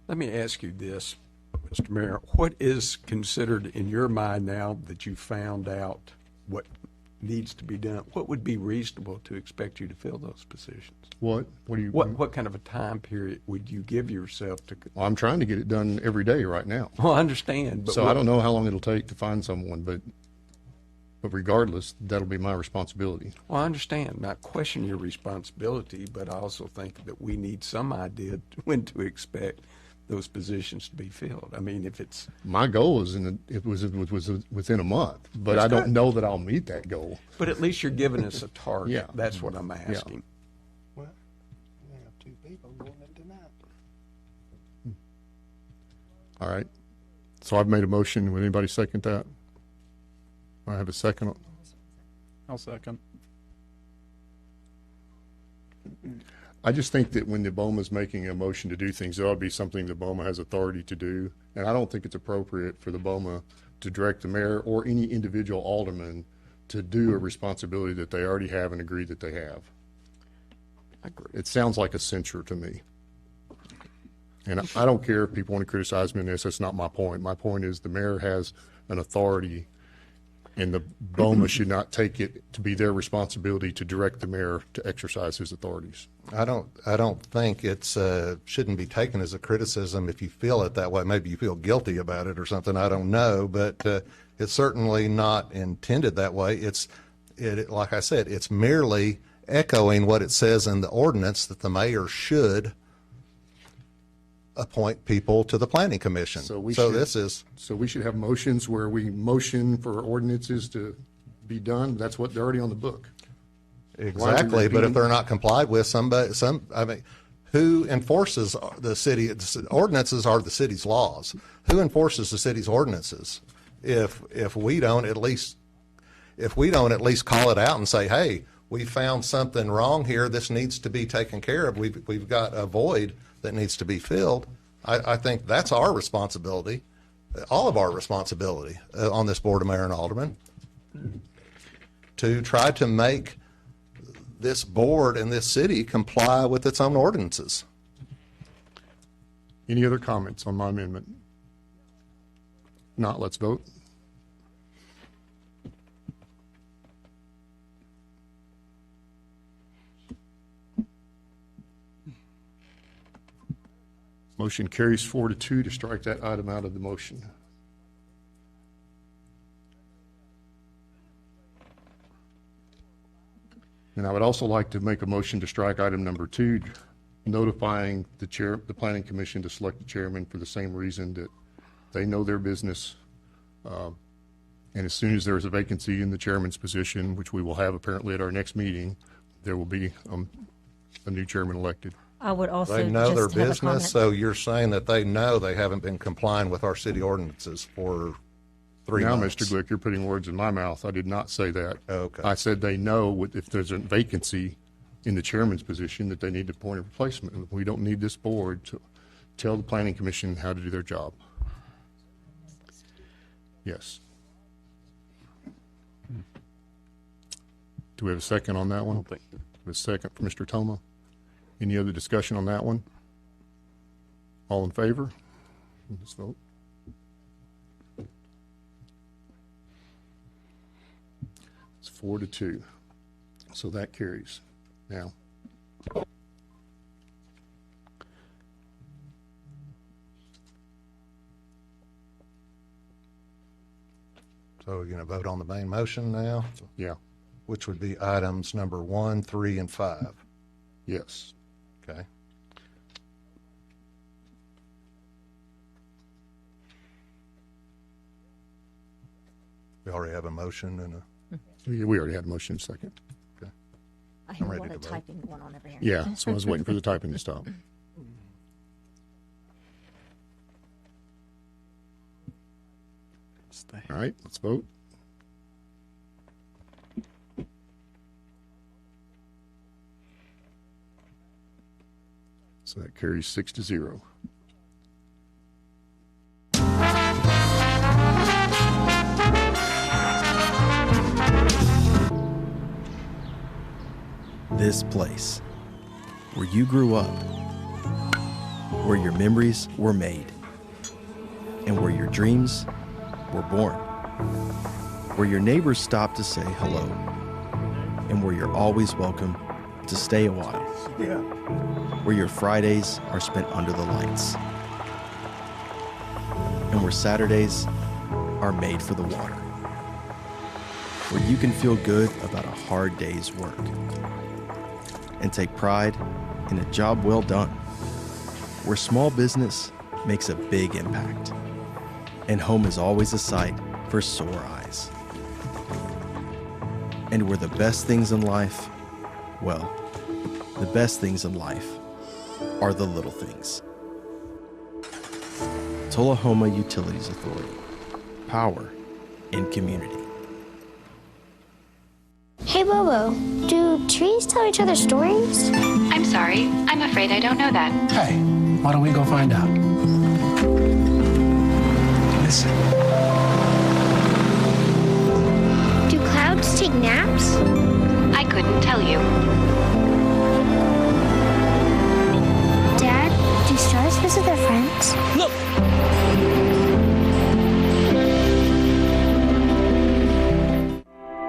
Let me ask you this, Mr. Mayor. What is considered in your mind now that you found out what needs to be done? What would be reasonable to expect you to fill those positions? What do you? What kind of a time period would you give yourself to? Well, I'm trying to get it done every day right now. Well, I understand, but so I don't know how long it'll take to find someone, but regardless, that'll be my responsibility. Well, I understand. Not question your responsibility, but I also think that we need some idea when to expect those positions to be filled. I mean, if it's my goal is it was within a month, but That's I don't good. know that I'll meet that goal. But at least you're giving us a target. Yeah. That's what I'm asking. Well, we have 2 people going in tonight. All right. So I've made a motion. Would anybody second that? I have a second. I'll second. I just think that when the BOMA is making a motion to do things, there ought to be something the BOMA has authority to do. And I don't think it's appropriate for the BOMA to direct the mayor or any individual alderman to do a responsibility that they already have and agree that they have. I agree. It sounds like a censure to me. And I don't care if people want to criticize me in this. That's not my point. My point is the mayor has an authority, and the BOMA should not take it to be their responsibility to direct the mayor to exercise his authorities. I don't think it's shouldn't be taken as a criticism if you feel it that way. Maybe you feel guilty about it or something. I don't know, but it's certainly not intended that way. Like I said, it's merely echoing what it says in the ordinance that the mayor should appoint people to the planning commission. So we should have motions where we motion for ordinances to be done. That's what they're already on the book. Exactly, but if they're not complied with, who enforces the city? Ordinances are the city's laws. Who enforces the city's ordinances? If we don't at least call it out and say, hey, we found something wrong here. This needs to be taken care of. We've got a void that needs to be filled. I think that's our responsibility, all of our responsibility on this Board of Mayor and Aldermen, to try to make this board and this city comply with its own ordinances. Any other comments on my amendment? Not, let's vote. Motion carries 4-2 to strike that item out of the motion. And I would also like to make a motion to strike item number 2, notifying the planning commission to select the chairman for the same reason that they know their business. And as soon as there's a vacancy in the chairman's position, which we will have apparently at our next meeting, there will be a new chairman elected. I would also They know their just have a business, comment. so you're saying that they know they haven't been complying with our city ordinances for 3 now, months. Mr. Glick, you're putting words in my mouth. I did not say that. Okay. I said they know if there's a vacancy in the chairman's position that they need to appoint a replacement. We don't need this board to tell the planning commission how to do their job. Yes. Do we have a second on that one? A second for Mr. Toma. Any other discussion on that one? All in favor? Let's vote. It's 4-2. So that carries. Now, So we're going to vote on the main motion now? Yeah. Which would be items number 1, 3, and 5. Yes. Okay. We already have a motion and a... We already had a motion second. Okay. I hear I'm a ready lot to of vote. typing going on over here. Yeah, so I was waiting for the typing to stop. All right, let's vote. So that carries 6-0. This place, where you grew up, where your memories were made, and where your dreams were born, where your neighbors stop to say hello, and where you're always welcome to stay a while, where your Fridays are spent under the lights, and where Saturdays are made for the water, where you can feel good about a hard day's work and take pride in a job well done, where small business makes a big impact, and home is always a sight for sore eyes. And where the best things in life, well, the best things in life are the little things. Tullahoma Utilities Authority. Power in community. Hey, Bobo, do trees tell each other stories? I'm sorry. I'm afraid I don't know that. Hey, why don't we go find out? Listen. Do clouds take naps? I couldn't tell you. Dad, do stars visit their friends? Look!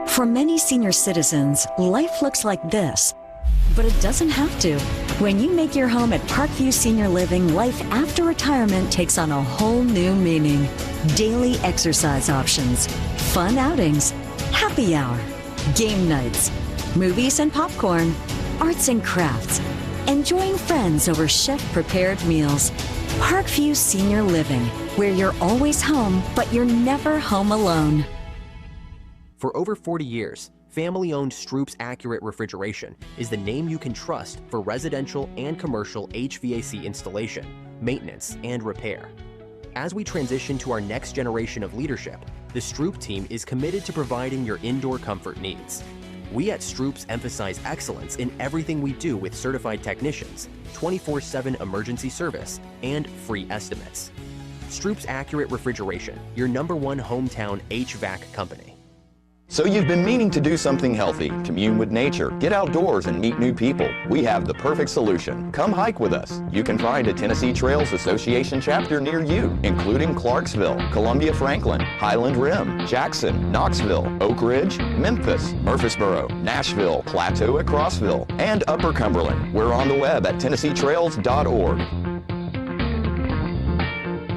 For many senior citizens, life looks like this, but it doesn't have to. When you make your home at Parkview Senior Living, life after retirement takes on a whole new meaning. Daily exercise options, fun outings, happy hour, game nights, movies and popcorn, arts and crafts, enjoying friends over chef-prepared meals. Parkview Senior Living, where you're always home, but you're never home alone. For over 40 years, family-owned Stroop's Accurate Refrigeration is the name you can trust for residential and commercial HVAC installation, maintenance, and repair. As we transition to our next generation of leadership, the Stroop team is committed to providing your indoor comfort needs. We at Stroop's emphasize excellence in everything we do with certified technicians, 24/7 emergency service, and free estimates. Stroop's Accurate Refrigeration, your #1 hometown HVAC company. So you've been meaning to do something healthy, commune with nature, get outdoors and meet new people. We have the perfect solution. Come hike with us. You can find a Tennessee Trails Association chapter near you, including Clarksville, Columbia Franklin, Highland Rim, Jackson, Knoxville, Oak Ridge, Memphis, Murfreesboro, Nashville, Plateau at Crossville, and Upper Cumberland. We're on the web at TennesseeTrails.org.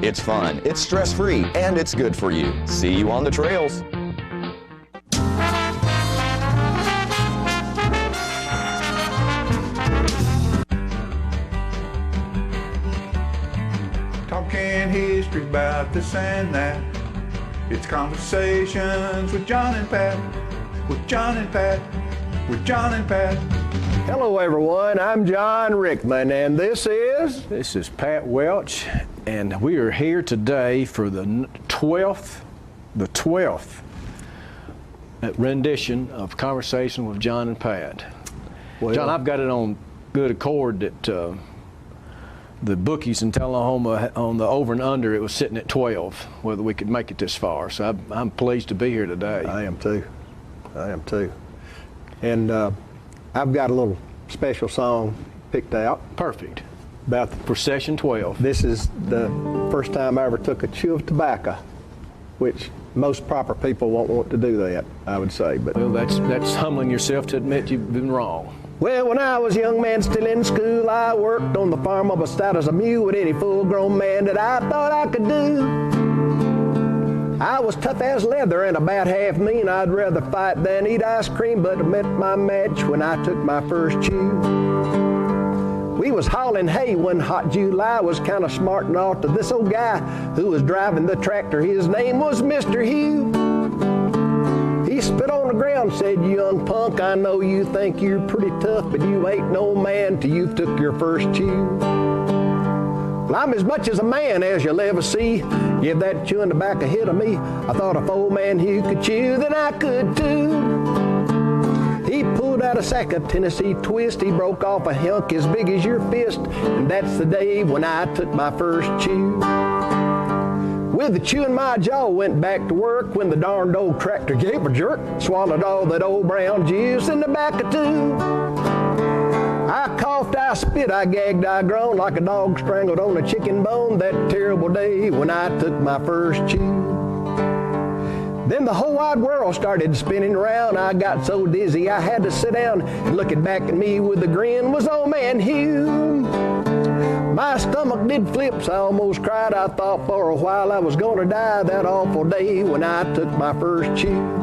It's fun, it's stress-free, and it's good for you. See you on the trails. Talking history about this and that. It's conversations with John and Pat. With John and Pat. With John and Pat. Hello everyone, I'm John Rickman and this is Pat Welch, and we are here today for the 12th rendition of Conversation with John and Pat. Well, John, I've got it on good accord that the bookies in Tullahoma on the over and under, it was sitting at 12, whether we could make it this far. So I'm pleased to be here today. I am too. And I've got a little special song picked out. Perfect. About the Procession 12. This is the first time I ever took a chew of tobacco, which most proper people won't want to do that, I would say. But well, that's humbling yourself to admit you've been wrong. Well, when I was a young man still in school, I worked on the farm of a stout as a mule with any full-grown man that I thought I could do. I was tough as leather and about half mean. I'd rather fight than eat ice cream, but I met my match when I took my first chew. We was hauling hay one hot July, was kind of smart and off to this old guy who was driving the tractor. His name was Mr. Hugh. He spit on the ground, said, "You young punk, I know you think you're pretty tough, but you ain't no man till you've took your first chew." Well, I'm as much as a man as you'll ever see. Give that chewing tobacco hit of me. I thought if old man Hugh could chew, then I could too. He pulled out a sack of Tennessee Twist. He broke off a hunk as big as your fist. And that's the day when I took my first chew. With the chew in my jaw, went back to work when the darned old tractor gave a jerk. Swallowed all that old brown juice in the back of two. I coughed, I spit, I gagged, I groaned like a dog strangled on a chicken bone that terrible day when I took my first chew. Then the whole wide world started spinning around. I got so dizzy I had to sit down. And looking back at me with a grin was old man Hugh. My stomach did flips, I almost cried. I thought for a while I was gonna die that awful day when I took my first chew.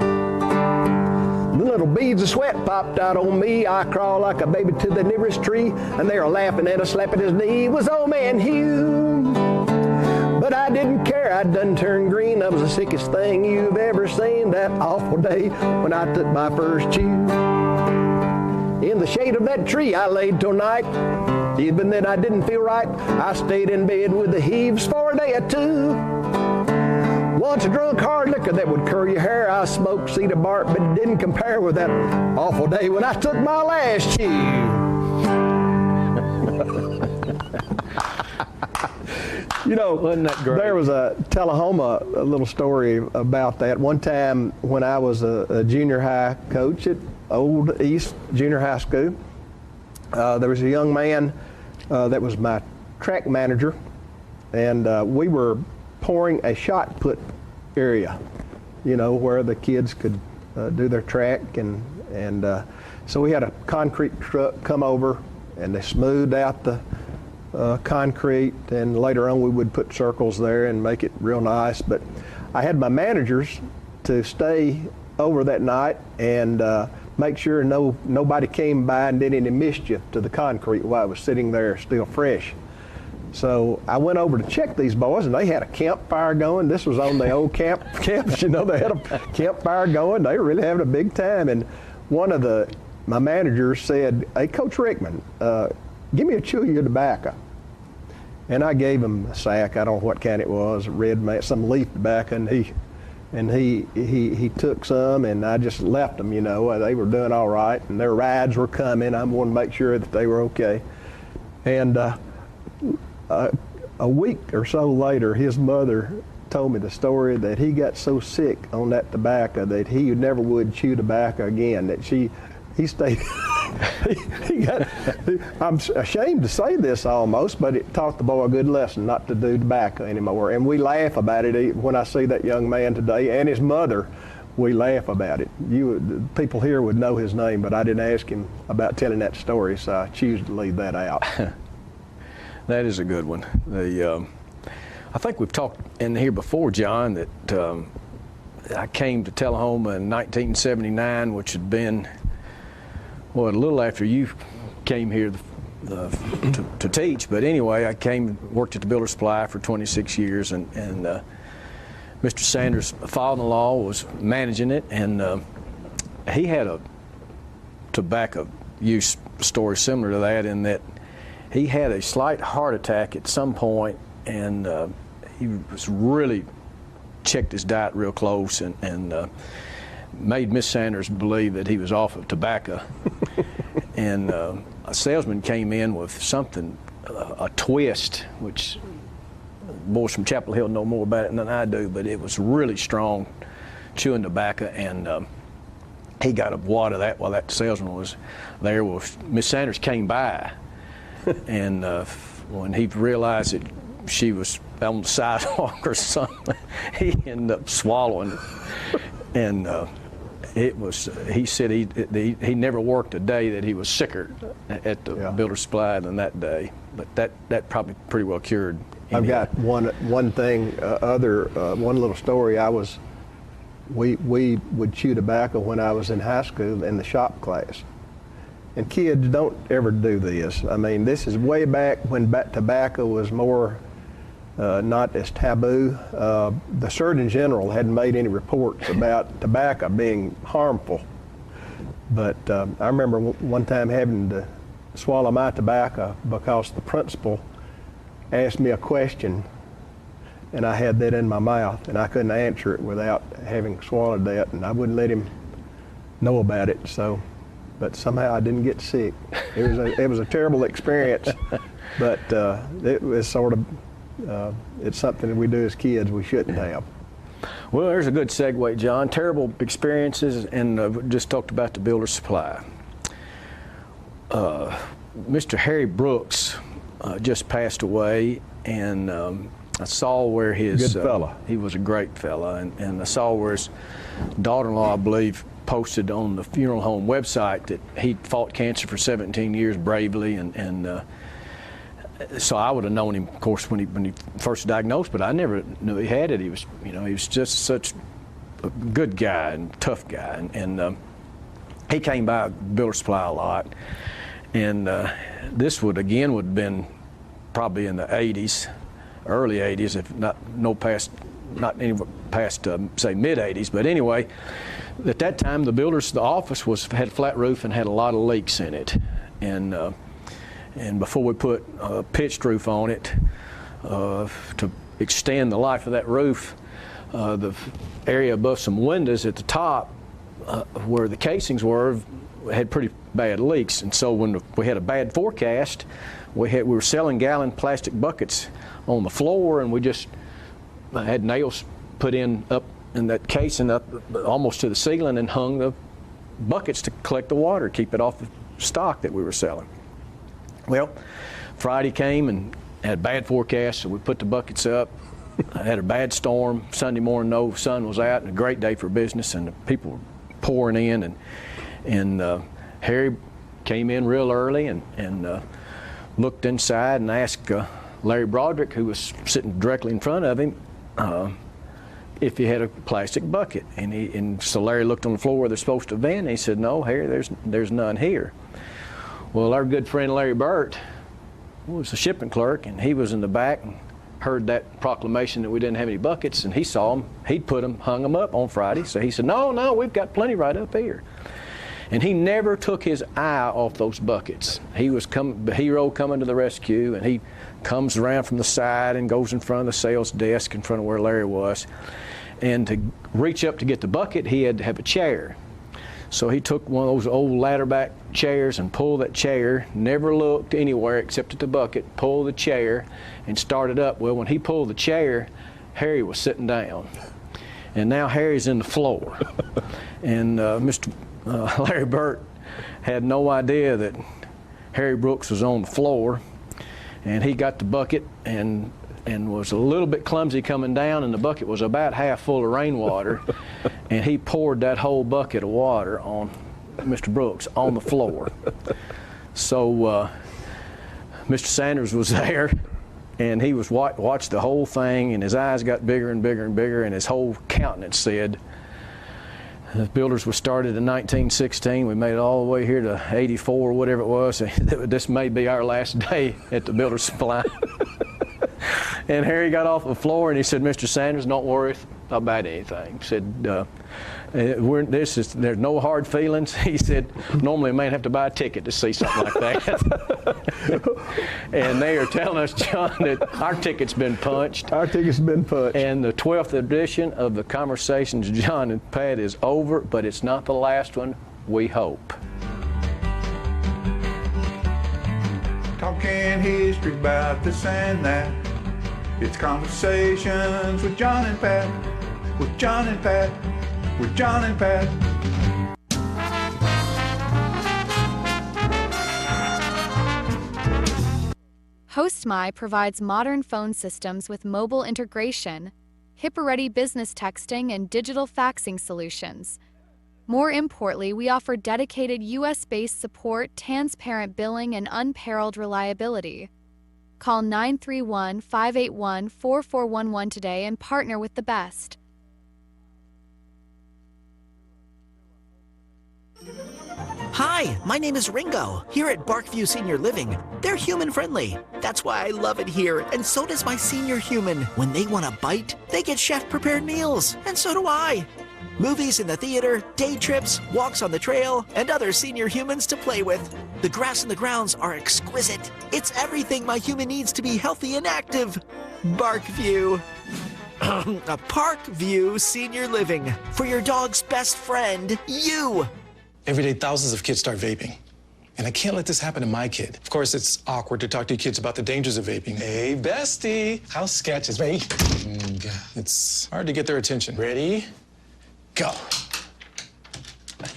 The little beads of sweat popped out on me. I crawled like a baby to the nearest tree, and they were laughing at a slap at his knee was old man Hugh. But I didn't care, I'd done turned green. That was the sickest thing you've ever seen that awful day when I took my first chew. In the shade of that tree I laid till night. Even then I didn't feel right. I stayed in bed with the heaves for a day or two. Once I drunk hard liquor that would curl your hair. I smoked cedar bark, but it didn't compare with that awful day when I took my last chew. You know, wasn't that great? There was a Tullahoma a little story about that. One time when I was a junior high coach at Old East Junior High School, there was a young man that was my track manager, and we were pouring a shot put area, you know, where the kids could do their track, and so we had a concrete truck come over, and they smoothed out the concrete, and later on we would put circles there and make it real nice. But I had my managers to stay over that night and make sure nobody came by and did any mischief to the concrete while it was sitting there still fresh. So I went over to check these boys, and they had a campfire going. This was on the old campus, you know, they had a campfire going. They were really having a big time. And one of my managers said, "Hey, Coach Rickman, give me a chew of your tobacco." And I gave him a sack. I don't know what kind it was, some leaf tobacco, and he took some, and I just left them, you know. They were doing all right, and their rides were coming. I wanted to make sure that they were okay. And a week or so later, his mother told me the story that he got so sick on that tobacco that he never would chew tobacco again, that he stayed. I'm ashamed to say this almost, but it taught the boy a good lesson not to do tobacco anymore. And we laugh about it when I see that young man today and his mother. We laugh about it. People here would know his name, but I didn't ask him about telling that story, so I choose to leave that out. That is a good one. I think we've talked in here before, John, that I came to Tullahoma in 1979, which had been, a little after you came here to teach. But anyway, I came and worked at the Builder Supply for 26 years, and Mr. Sanders' father-in-law was managing it, and he had a tobacco use story similar to that, in that he had a slight heart attack at some point, and he was really checked his diet real close, and made Miss Sanders believe that he was off of tobacco. And a salesman came in with something, a twist, which boys from Chapel Hill know more about it than I do, but it was really strong chewing tobacco, and he got a wad of that while that salesman was there. Well, Miss Sanders came by, and when he realized that she was on the sidewalk or something, he ended up swallowing it. And it was, he said he never worked a day that he was sicker at the Builder Supply than that day. But that probably pretty well cured him. I've got one thing, one little story. We would chew tobacco when I was in high school in the shop class. And kids, don't ever do this. I mean, this is way back when tobacco was more not as taboo. The Surgeon General hadn't made any reports about tobacco being harmful. But I remember one time having to swallow my tobacco because the principal asked me a question, and I had that in my mouth, and I couldn't answer it without having swallowed that, and I wouldn't let him know about it. So, but somehow I didn't get sick. It was a terrible experience, but it was sort of it's something that we do as kids we shouldn't have. Well, there's a good segue, John. Terrible experiences, and just talked about the Builder's Supply. Mr. Harry Brooks just passed away, and I saw where his... Good fella. He was a great fella, and I saw where his daughter-in-law, I believe, posted on the funeral home website that he fought cancer for 17 years bravely, and so I would have known him, of course, when he first diagnosed, but I never knew he had it. He was, he was just such a good guy and tough guy, and he came by Builder's Supply a lot, and this would have been probably in the 80s, early 80s, if not any past say mid 80s, but anyway, at that time the office had a flat roof and had a lot of leaks in it, and before we put a pitched roof on it, to extend the life of that roof, the area above some windows at the top where the casings were had pretty bad leaks. And so when we had a bad forecast, we were selling gallon plastic buckets on the floor, and we just had nails put in up in that casing up almost to the ceiling and hung the buckets to collect the water, keep it off the stock that we were selling. Well, Friday came and had a bad forecast, so we put the buckets up. I had a bad storm. Sunday morning, no sun was out, and a great day for business, and the people were pouring in, and Harry came in real early and looked inside and asked Larry Broderick, who was sitting directly in front of him, if he had a plastic bucket, and so Larry looked on the floor where they're supposed to have been, and he said, "No, Harry, there's none here." Well, our good friend Larry Burt was a shipping clerk, and he was in the back and heard that proclamation that we didn't have any buckets, and he saw them. He'd hung them up on Friday, so he said, no, we've got plenty right up here. And he never took his eye off those buckets. He was the hero coming to the rescue, and he comes around from the side and goes in front of the sales desk in front of where Larry was. And to reach up to get the bucket, he had to have a chair. So he took one of those old ladder back chairs and pulled that chair, never looked anywhere except at the bucket, pulled the chair and started up. Well, when he pulled the chair, Harry was sitting down. And now Harry's in the floor. And Mr. Larry Burt had no idea that Harry Brooks was on the floor. And he got the bucket and was a little bit clumsy coming down, and the bucket was about half full of rainwater, and he poured that whole bucket of water on Mr. Brooks on the floor. So Mr. Sanders was there, and he was watched the whole thing, and his eyes got bigger and bigger and bigger, and his whole countenance said, "The Builders was started in 1916. We made it all the way here to 84 or whatever it was. This may be our last day at the Builder's Supply." And Harry got off the floor and he said, "Mr. Sanders, don't worry about anything." He said, "There's no hard feelings." He said, "Normally a man have to buy a ticket to see something like that." And they are telling us, John, that our ticket's been punched. Our ticket's been punched. And the 12th edition of the Conversations John and Pat is over, but it's not the last one, we hope. Talking history about this and that. It's Conversations with John and Pat. With John and Pat. With John and Pat. HostMy provides modern phone systems with mobile integration, HIPAA-ready business texting, and digital faxing solutions. More importantly, we offer dedicated U.S.-based support, transparent billing, and unparalleled reliability. Call 931-581-4411 today and partner with the best. Hi, my name is Ringo. Here at Barkview Senior Living, they're human-friendly. That's why I love it here, and so does my senior human. When they want a bite, they get chef-prepared meals, and so do I. Movies in the theater, day trips, walks on the trail, and other senior humans to play with. The grass and the grounds are exquisite. It's everything my human needs to be healthy and active. Parkview. A Parkview Senior Living. For your dog's best friend, you. Every day, thousands of kids start vaping. And I can't let this happen to my kid. Of course, it's awkward to talk to your kids about the dangers of vaping. Hey, bestie, how sketch is me? It's hard to get their attention. Ready? Go.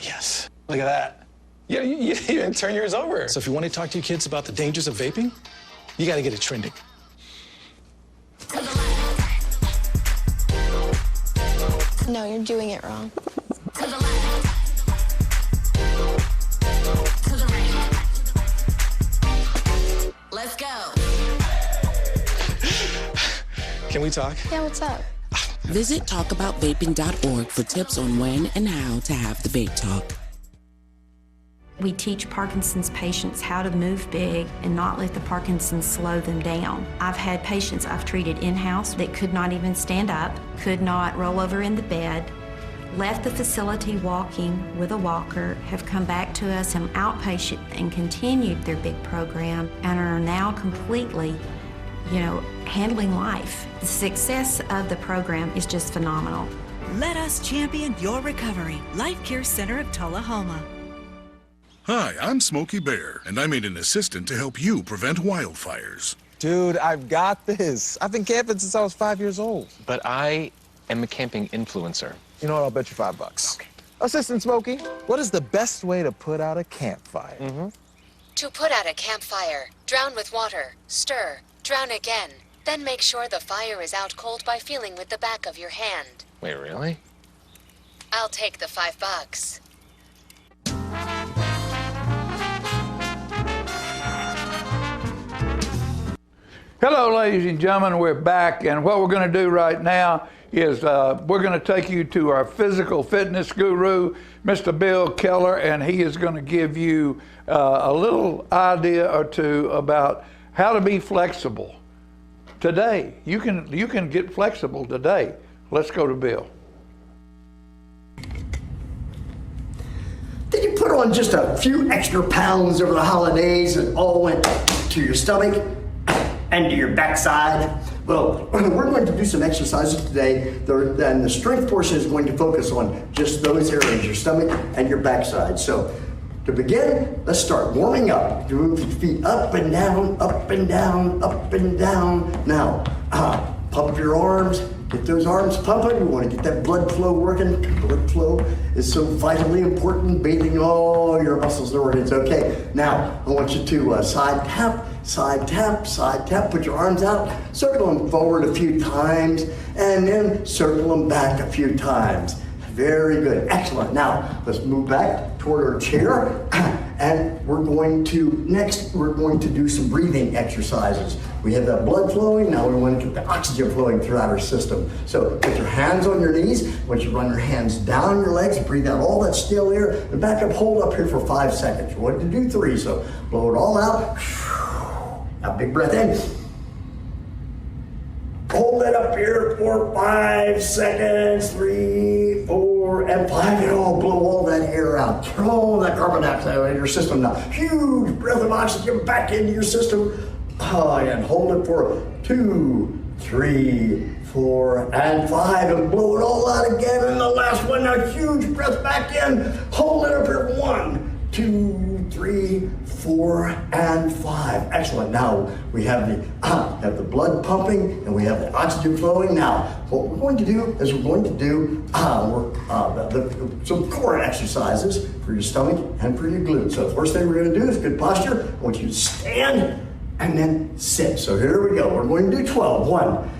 Yes. Look at that. You didn't even turn yours over. So if you want to talk to your kids about the dangers of vaping, you got to get it trending. No, you're doing it wrong. Let's go. Can we talk? Yeah, what's up? Visit talkaboutvaping.org for tips on when and how to have the vape talk. We teach Parkinson's patients how to move big and not let the Parkinson's slow them down. I've had patients I've treated in-house that could not even stand up, could not roll over in the bed, left the facility walking with a walker, have come back to us in outpatient and continued their big program and are now completely, handling life. The success of the program is just phenomenal. Let us champion your recovery. Life Care Center of Tullahoma. Hi, I'm Smokey Bear, and I made an assistant to help you prevent wildfires. Dude, I've got this. I've been camping since I was 5 years old. But I am a camping influencer. You know what? I'll bet you $5. Okay. Assistant Smokey, what is the best way to put out a campfire? To put out a campfire, drown with water, stir, drown again. Then make sure the fire is out cold by feeling with the back of your hand. Wait, really? I'll take the $5. Hello, ladies and gentlemen, we're back, and what we're going to do right now is we're going to take you to our physical fitness guru, Mr. Bill Keller, and he is going to give you a little idea or two about how to be flexible today. You can get flexible today. Let's go to Bill. Did you put on just a few extra pounds over the holidays and all went to your stomach and to your backside? Well, we're going to do some exercises today, and the strength portion is going to focus on just those areas, your stomach and your backside. So to begin, let's start warming up. You move your feet up and down, up and down, up and down. Now, pump your arms. Get those arms pumping. We want to get that blood flow working. Blood flow is so vitally important, bathing all your muscles and organs. Okay, now I want you to side tap, side tap, side tap. Put your arms out, circle them forward a few times, and then circle them back a few times. Very good, excellent. Now let's move back toward our chair, and we're going to do some breathing exercises. We have that blood flowing, now we want to get the oxygen flowing throughout our system. So put your hands on your knees. Once you run your hands down your legs, breathe out all that still air, and back up, hold up here for 5 seconds. You want to do 3, so blow it all out. A big breath in. Hold it up here for 5 seconds, 3, 4, and 5, and blow all that air out. Throw all that carbon dioxide out of your system now. Huge breath of oxygen back into your system. And hold it for 2, 3, 4, and 5, and blow it all out again. And the last one, a huge breath back in. Hold it up here, 1, 2, 3, 4, and 5. Excellent. Now we have the blood pumping and we have the oxygen flowing. Now what we're going to do is we're going to do some core exercises for your stomach and for your glutes. So the first thing we're going to do is good posture. I want you to stand and then sit. So here we go. We're going to do 12. 1.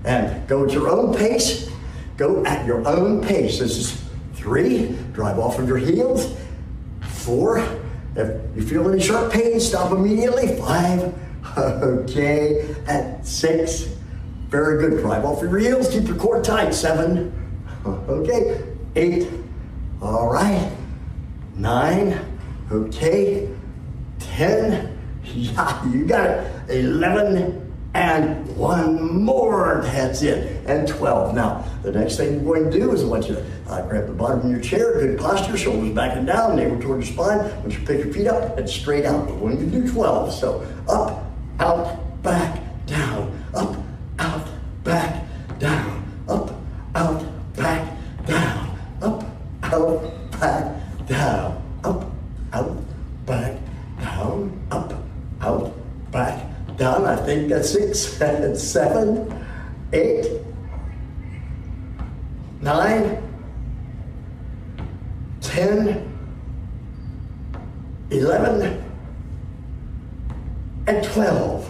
And go at your own pace. Go at your own pace. This is 3. Drive off of your heels. 4. If you feel any sharp pain, stop immediately. 5. Okay. At 6. Very good. Drive off your heels. Keep your core tight. 7. Okay. 8. All right. 9. Okay. 10. Yeah, you got it. 11. and one more. That's it. And 12. Now, the next thing we're going to do is I want you to grab the bottom of your chair, good posture, shoulders back and down, navel toward your spine. I want you to pick your feet up and straight out. We're going to do 12. So up, out, back, down, up, out, back, down, up, out, back, down, up, out, back, down, up, out, back, down, up, out, back, down. I think that's 6, and 7, 8, 9, 10, 11, and 12.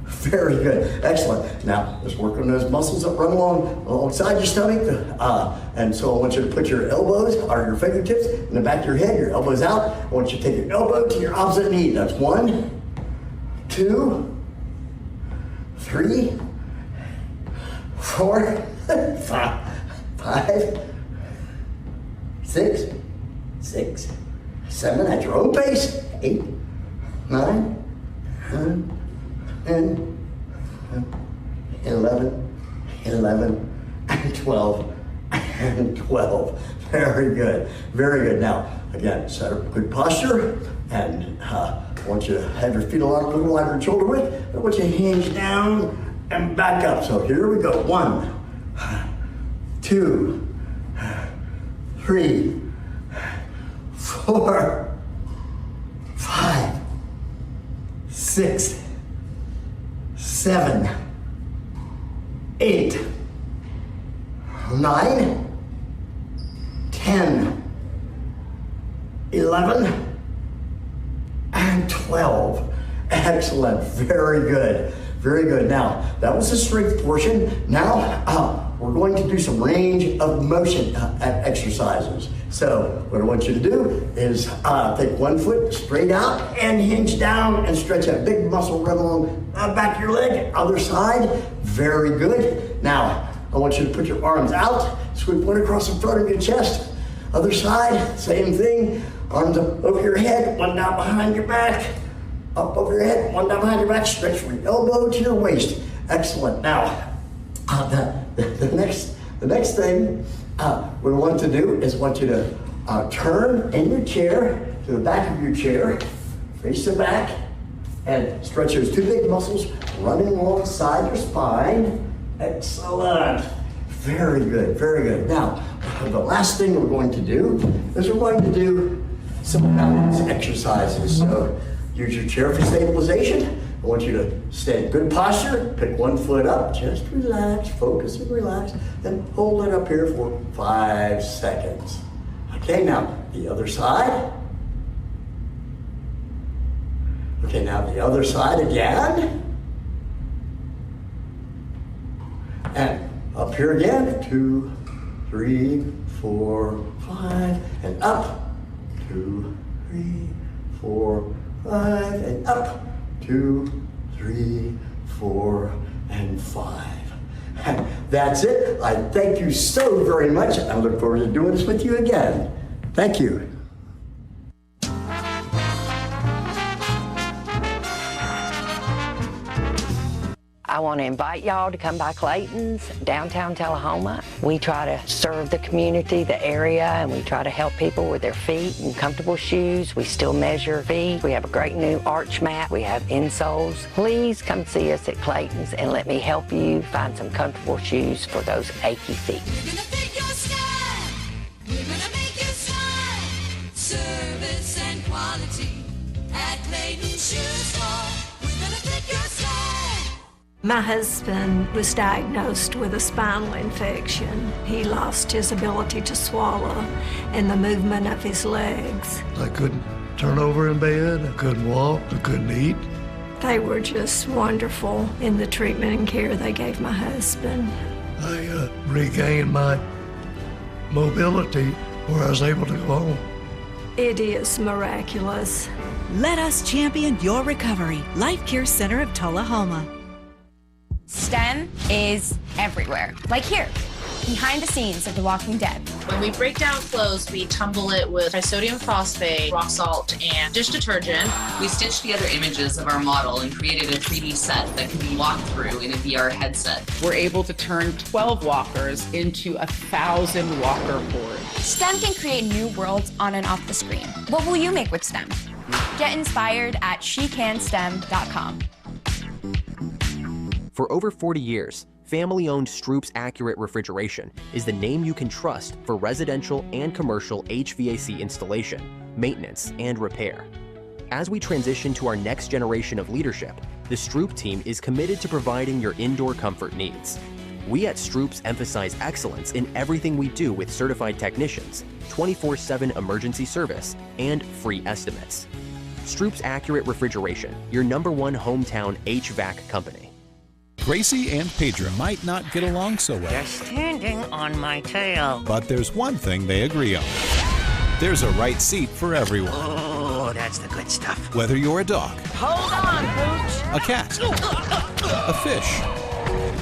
Very good. Excellent. Now, let's work on those muscles that run alongside your stomach. And so I want you to put your elbows or your fingertips in the back of your head, your elbows out. I want you to take your elbow to your opposite knee. That's 1, 2, 3, 4, 5, 6, 7, at your own pace. 8, 9, 10, 11, and 12, and 12. Very good, very good. Now, again, set up good posture, and I want you to have your feet a little wider shoulder width. I want you to hinge down and back up. So here we go. 1, 2, 3, 4, 5, 6, 7, 8, 9, 10, 11, and 12. Excellent. Very good. Very good. Now, that was the strength portion. Now, we're going to do some range of motion exercises. So, what I want you to do is take one foot straight out and hinge down and stretch that big muscle right along back of your leg. Other side. Very good. Now, I want you to put your arms out, sweep one across the front of your chest. Other side, same thing. Arms up over your head, one down behind your back. Up over your head, one down behind your back. Stretch from your elbow to your waist. Excellent. Now, the next thing we want to do is want you to turn in your chair to the back of your chair, face the back, and stretch those two big muscles running alongside your spine. Excellent. Very good, very good. Now, the last thing we're going to do is we're going to do some balance exercises. So use your chair for stabilization. I want you to stay in good posture, pick one foot up, just relax, focus and relax, then hold it up here for 5 seconds. Okay, now the other side. Okay, now the other side again. And up here again, 2, 3, 4, 5, and up. 2, 3, 4, 5, and up. 2, 3, 4, and 5. And that's it. I thank you so very much. I look forward to doing this with you again. Thank you. I want to invite y'all to come by Clayton's, downtown Tullahoma. We try to serve the community, the area, and we try to help people with their feet and comfortable shoes. We still measure feet. We have a great new arch mat. We have insoles. Please come see us at Clayton's and let me help you find some comfortable shoes for those achy feet. Service and quality at Clayton's Shoe Store. We're gonna fit your style. My husband was diagnosed with a spinal infection. He lost his ability to swallow and the movement of his legs. I couldn't turn over in bed, I couldn't walk, I couldn't eat. They were just wonderful in the treatment and care they gave my husband. I regained my mobility where I was able to go home. It is miraculous. Let us champion your recovery. Life Care Center of Tullahoma. STEM is everywhere. Like here, behind the scenes of The Walking Dead. When we break down clothes, we tumble it with disodium phosphate, rock salt, and dish detergent. We stitched together images of our model and created a 3D set that can be walked through in a VR headset. We're able to turn 12 walkers into 1,000 walker horde. STEM can create new worlds on and off the screen. What will you make with STEM? Get inspired at SheCanSTEM.com. For over 40 years, family-owned Stroop's Accurate Refrigeration is the name you can trust for residential and commercial HVAC installation, maintenance, and repair. As we transition to our next generation of leadership, the Stroop team is committed to providing your indoor comfort needs. We at Stroop's emphasize excellence in everything we do with certified technicians, 24/7 emergency service, and free estimates. Stroop's Accurate Refrigeration, your #1 hometown HVAC company. Gracie and Pedro might not get along so well. They're standing on my tail. But there's one thing they agree on. There's a right seat for everyone. Oh, that's the good stuff. Whether you're a dog, Hold on, Pooch. a cat, a fish,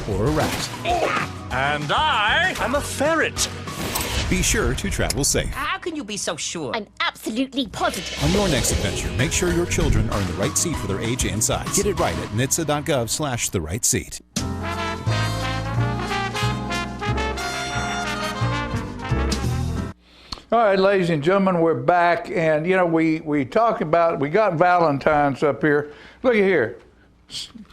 or a rat. And I'm a ferret. Be sure to travel safe. How can you be so sure? I'm absolutely positive. On your next adventure, make sure your children are in the right seat for their age and size. Get it right at nhtsa.gov/the-right-seat. All right, ladies and gentlemen, we're back, and you know we talk about, we got Valentine's up here. Look at here,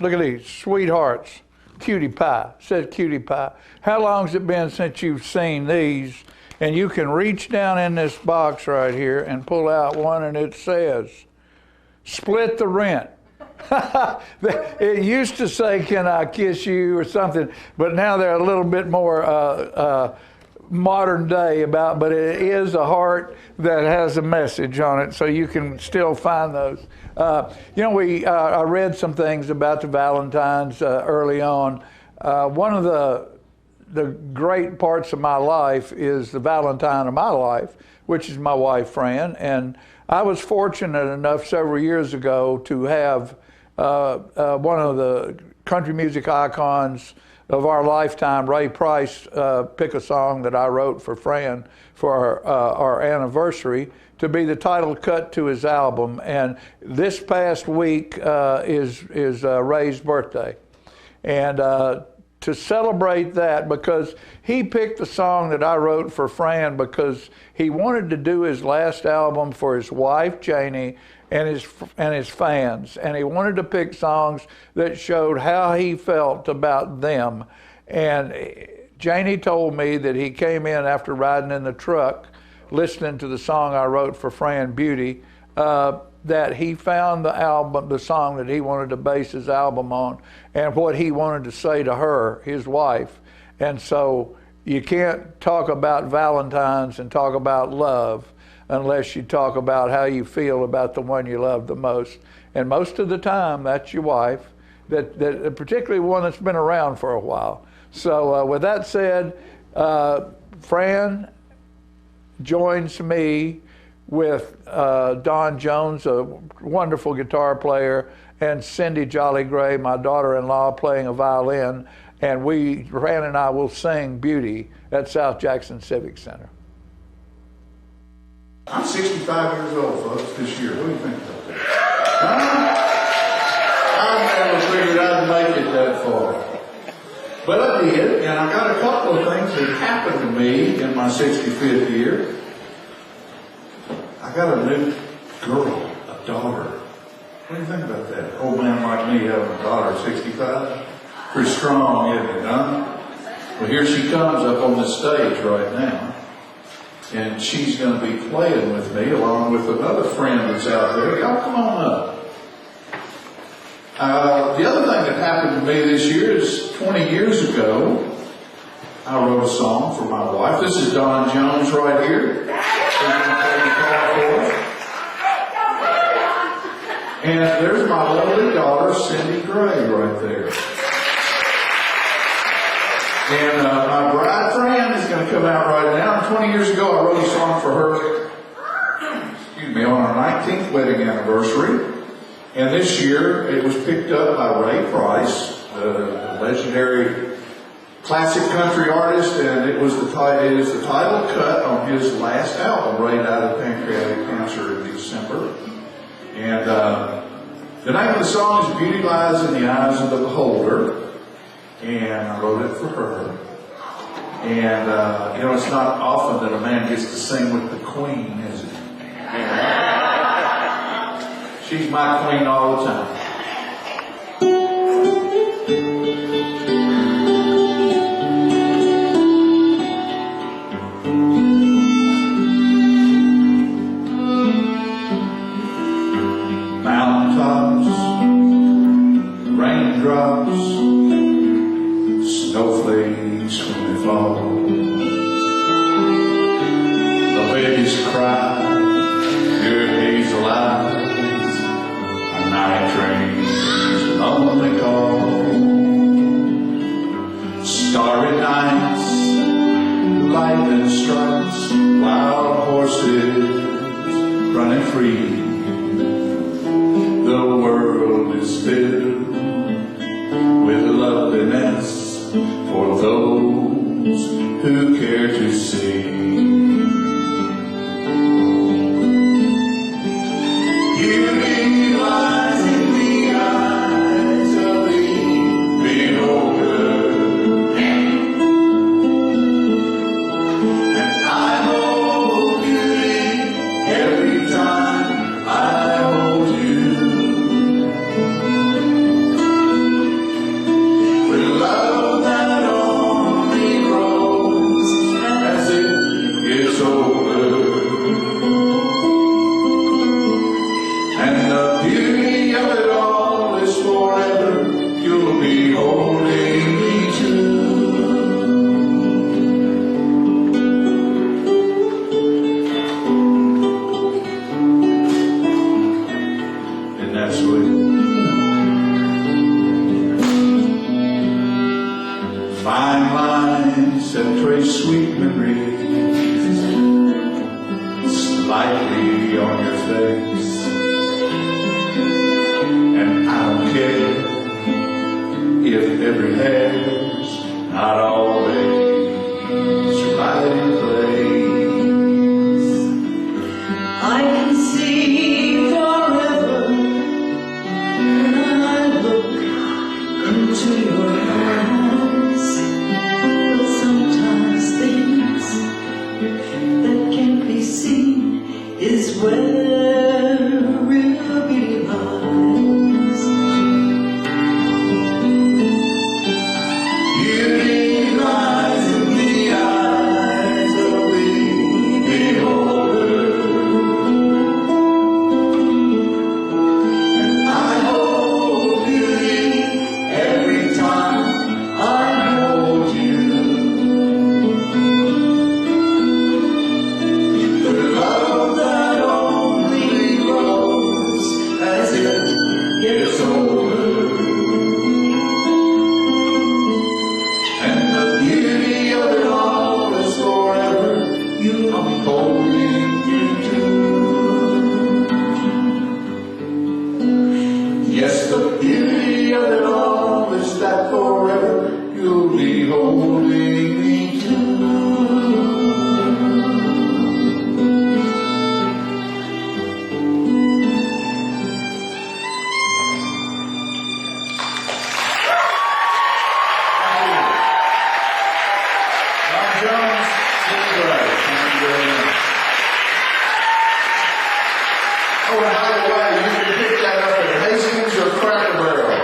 look at these sweethearts, cutie pie. Says cutie pie. How long's it been since you've seen these? And you can reach down in this box right here and pull out one, and it says, "Split the rent." It used to say, "Can I kiss you?" or something, but now they're a little bit more modern day about, but it is a heart that has a message on it, so you can still find those. You know, I read some things about the Valentines early on. One of the great parts of my life is the Valentine of my life, which is my wife, Fran. And I was fortunate enough several years ago to have one of the country music icons of our lifetime, Ray Price, pick a song that I wrote for Fran for our anniversary to be the title cut to his album. And this past week is Ray's birthday. And to celebrate that, because he picked the song that I wrote for Fran because he wanted to do his last album for his wife, Janie, and his fans. And he wanted to pick songs that showed how he felt about them. And Janie told me that he came in after riding in the truck, listening to the song I wrote for Fran, Beauty, that he found the album, the song that he wanted to base his album on, and what he wanted to say to her, his wife. And so you can't talk about Valentine's and talk about love unless you talk about how you feel about the one you love the most. And most of the time, that's your wife, that particularly one that's been around for a while. So with that said, Fran joins me with Don Jones, a wonderful guitar player, and Cindy Jolly Gray, my daughter-in-law, playing a violin. And Fran and I will sing Beauty at South Jackson Civic Center. I'm 65 years old, folks, this year. What do you think about that? I never figured I'd make it that far. But I did, and I got a couple of things that happened to me in my 65th year. I got a new girl, a daughter. What do you think about that? Old man like me having a daughter at 65? Pretty strong, isn't it, huh? Well, here she comes up on the stage right now. And she's going to be playing with me along with another friend that's out there. Y'all come on up. The other thing that happened to me this year is 20 years ago, I wrote a song for my wife. This is Don Jones right here. And there's my lovely daughter, Cindy Gray, right there. And my bride Fran is going to come out right now. And 20 years ago, I wrote a song for her, on our 19th wedding anniversary. And this year, it was picked up by Ray Price, the legendary classic country artist, and it is the title cut on his last album, Right Out of Pancreatic Cancer in December. And the name of the song is Beauty Lies in the Eyes of the Beholder, and I wrote it for her. And you know, it's not often that a man gets to sing with the Queen, is it? She's my queen all the time. Mountaintops, raindrops, snowflakes when they fall. The babies cry, your hazel eyes, a night train's lonely call. Starry nights, lightning strikes, wild horses running free. The world is filled with loveliness for those who care to see. Beauty lies in the eyes of the beholder, and I hold beauty every time I hold you. With love that only grows as it gets older. And the beauty of it all is forever. You'll be holding me to. And that's what fine lines that trace sweet memories slightly on your face. And I don't care if every hair's not always right in place. I can see forever when I look into your eyes. But sometimes things that can't be seen is where real beauty lies. Beauty lies in the eyes of the beholder, and I hold beauty every time I hold you. The love that only grows as it gets older, and the beauty of it all is forever. I'm holding you to. Yes, the beauty of it all is that forever you'll be holding me to. John Jones, Steve Gray. Thank you very much. Oh, and by the way, you can pick that up at Hastings or Cracker Barrel.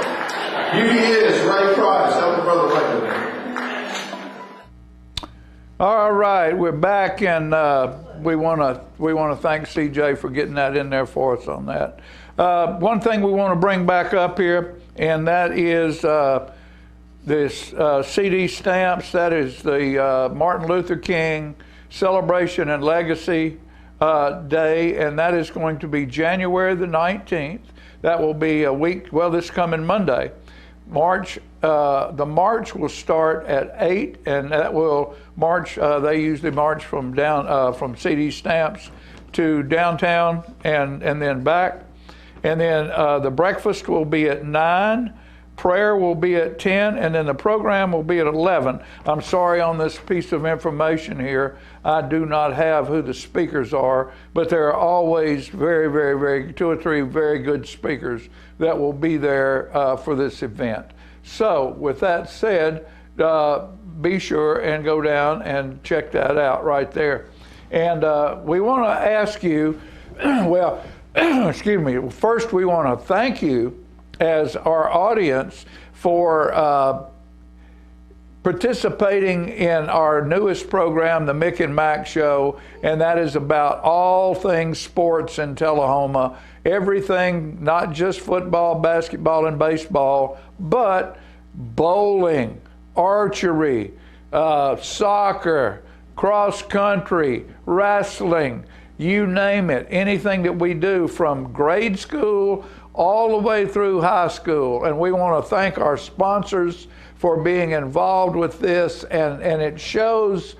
Beauty is Ray Price. Help a brother right there. All right, we're back, and we want to thank CJ for getting that in there for us on that. One thing we want to bring back up here, and that is this CD stamps. That is the Martin Luther King Celebration and Legacy Day, and that is going to be January the 19th. That will be a week, well, this coming Monday. The march will start at 8, and that will march, they usually march from from CD Stamps to downtown and then back. And then the breakfast will be at 9. prayer will be at 10, and then the program will be at 11. I'm sorry on this piece of information here, I do not have who the speakers are, but there are always very, very, very, 2 or 3 very good speakers that will be there for this event. So with that said, be sure and go down and check that out right there. And we want to ask you, well, excuse me, first we want to thank you as our audience for participating in our newest program, the Mick and Mac Show, and that is about all things sports in Tullahoma. Everything, not just football, basketball, and baseball, but bowling, archery, soccer, cross country, wrestling, you name it. Anything that we do from grade school all the way through high school. And we want to thank our sponsors for being involved with this, and it shows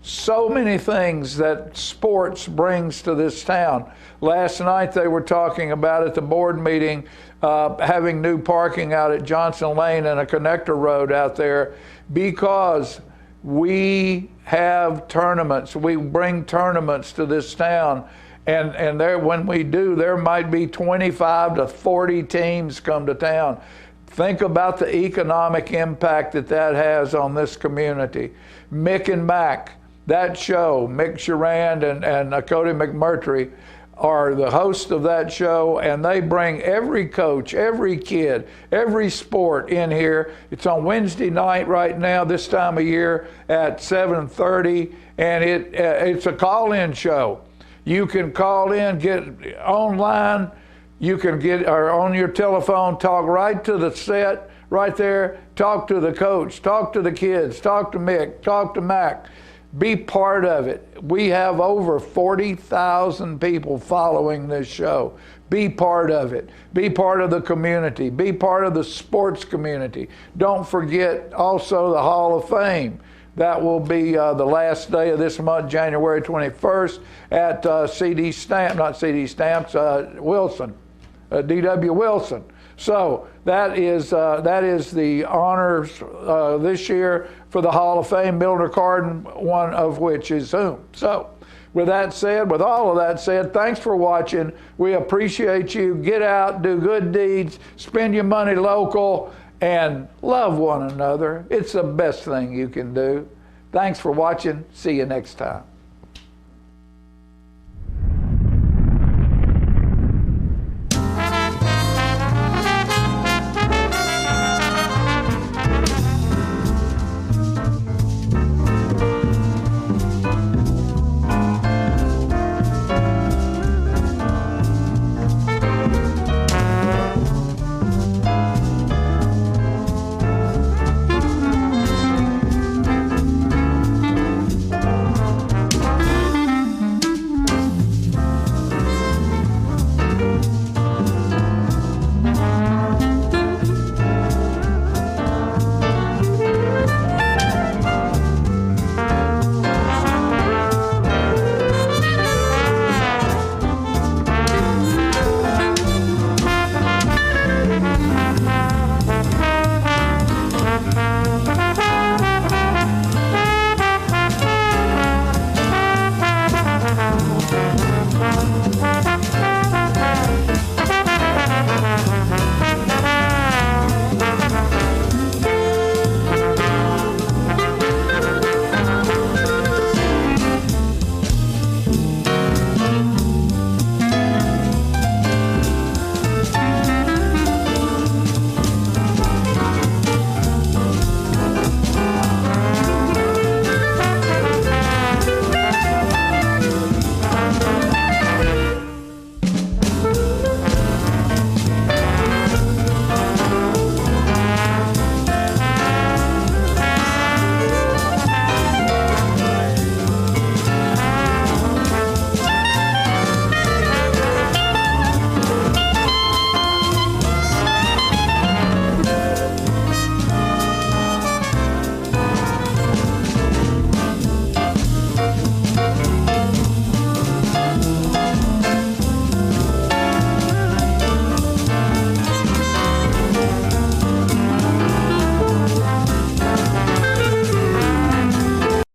so many things that sports brings to this town. Last night they were talking about at the board meeting having new parking out at Johnson Lane and a connector road out there because we have tournaments. We bring tournaments to this town. And there, when we do, there might be 25 to 40 teams come to town. Think about the economic impact that that has on this community. Mick and Mac, that show, Mick Sherrand and Cody McMurtry are the hosts of that show, and they bring every coach, every kid, every sport in here. It's on Wednesday night right now, this time of year at 7:30, and it's a call-in show. You can call in, get online, you can get or on your telephone, talk right to the set right there, talk to the coach, talk to the kids, talk to Mick, talk to Mac. Be part of it. We have over 40,000 people following this show. Be part of it. Be part of the community. Be part of the sports community. Don't forget also the Hall of Fame. That will be the last day of this month, January 21st, at Wilson, D.W. Wilson. So that is the honors this year for the Hall of Fame, Mildred Carden, one of which is whom. So with that said, with all of that said, thanks for watching. We appreciate you. Get out, do good deeds, spend your money local, and love one another. It's the best thing you can do. Thanks for watching. See you next time.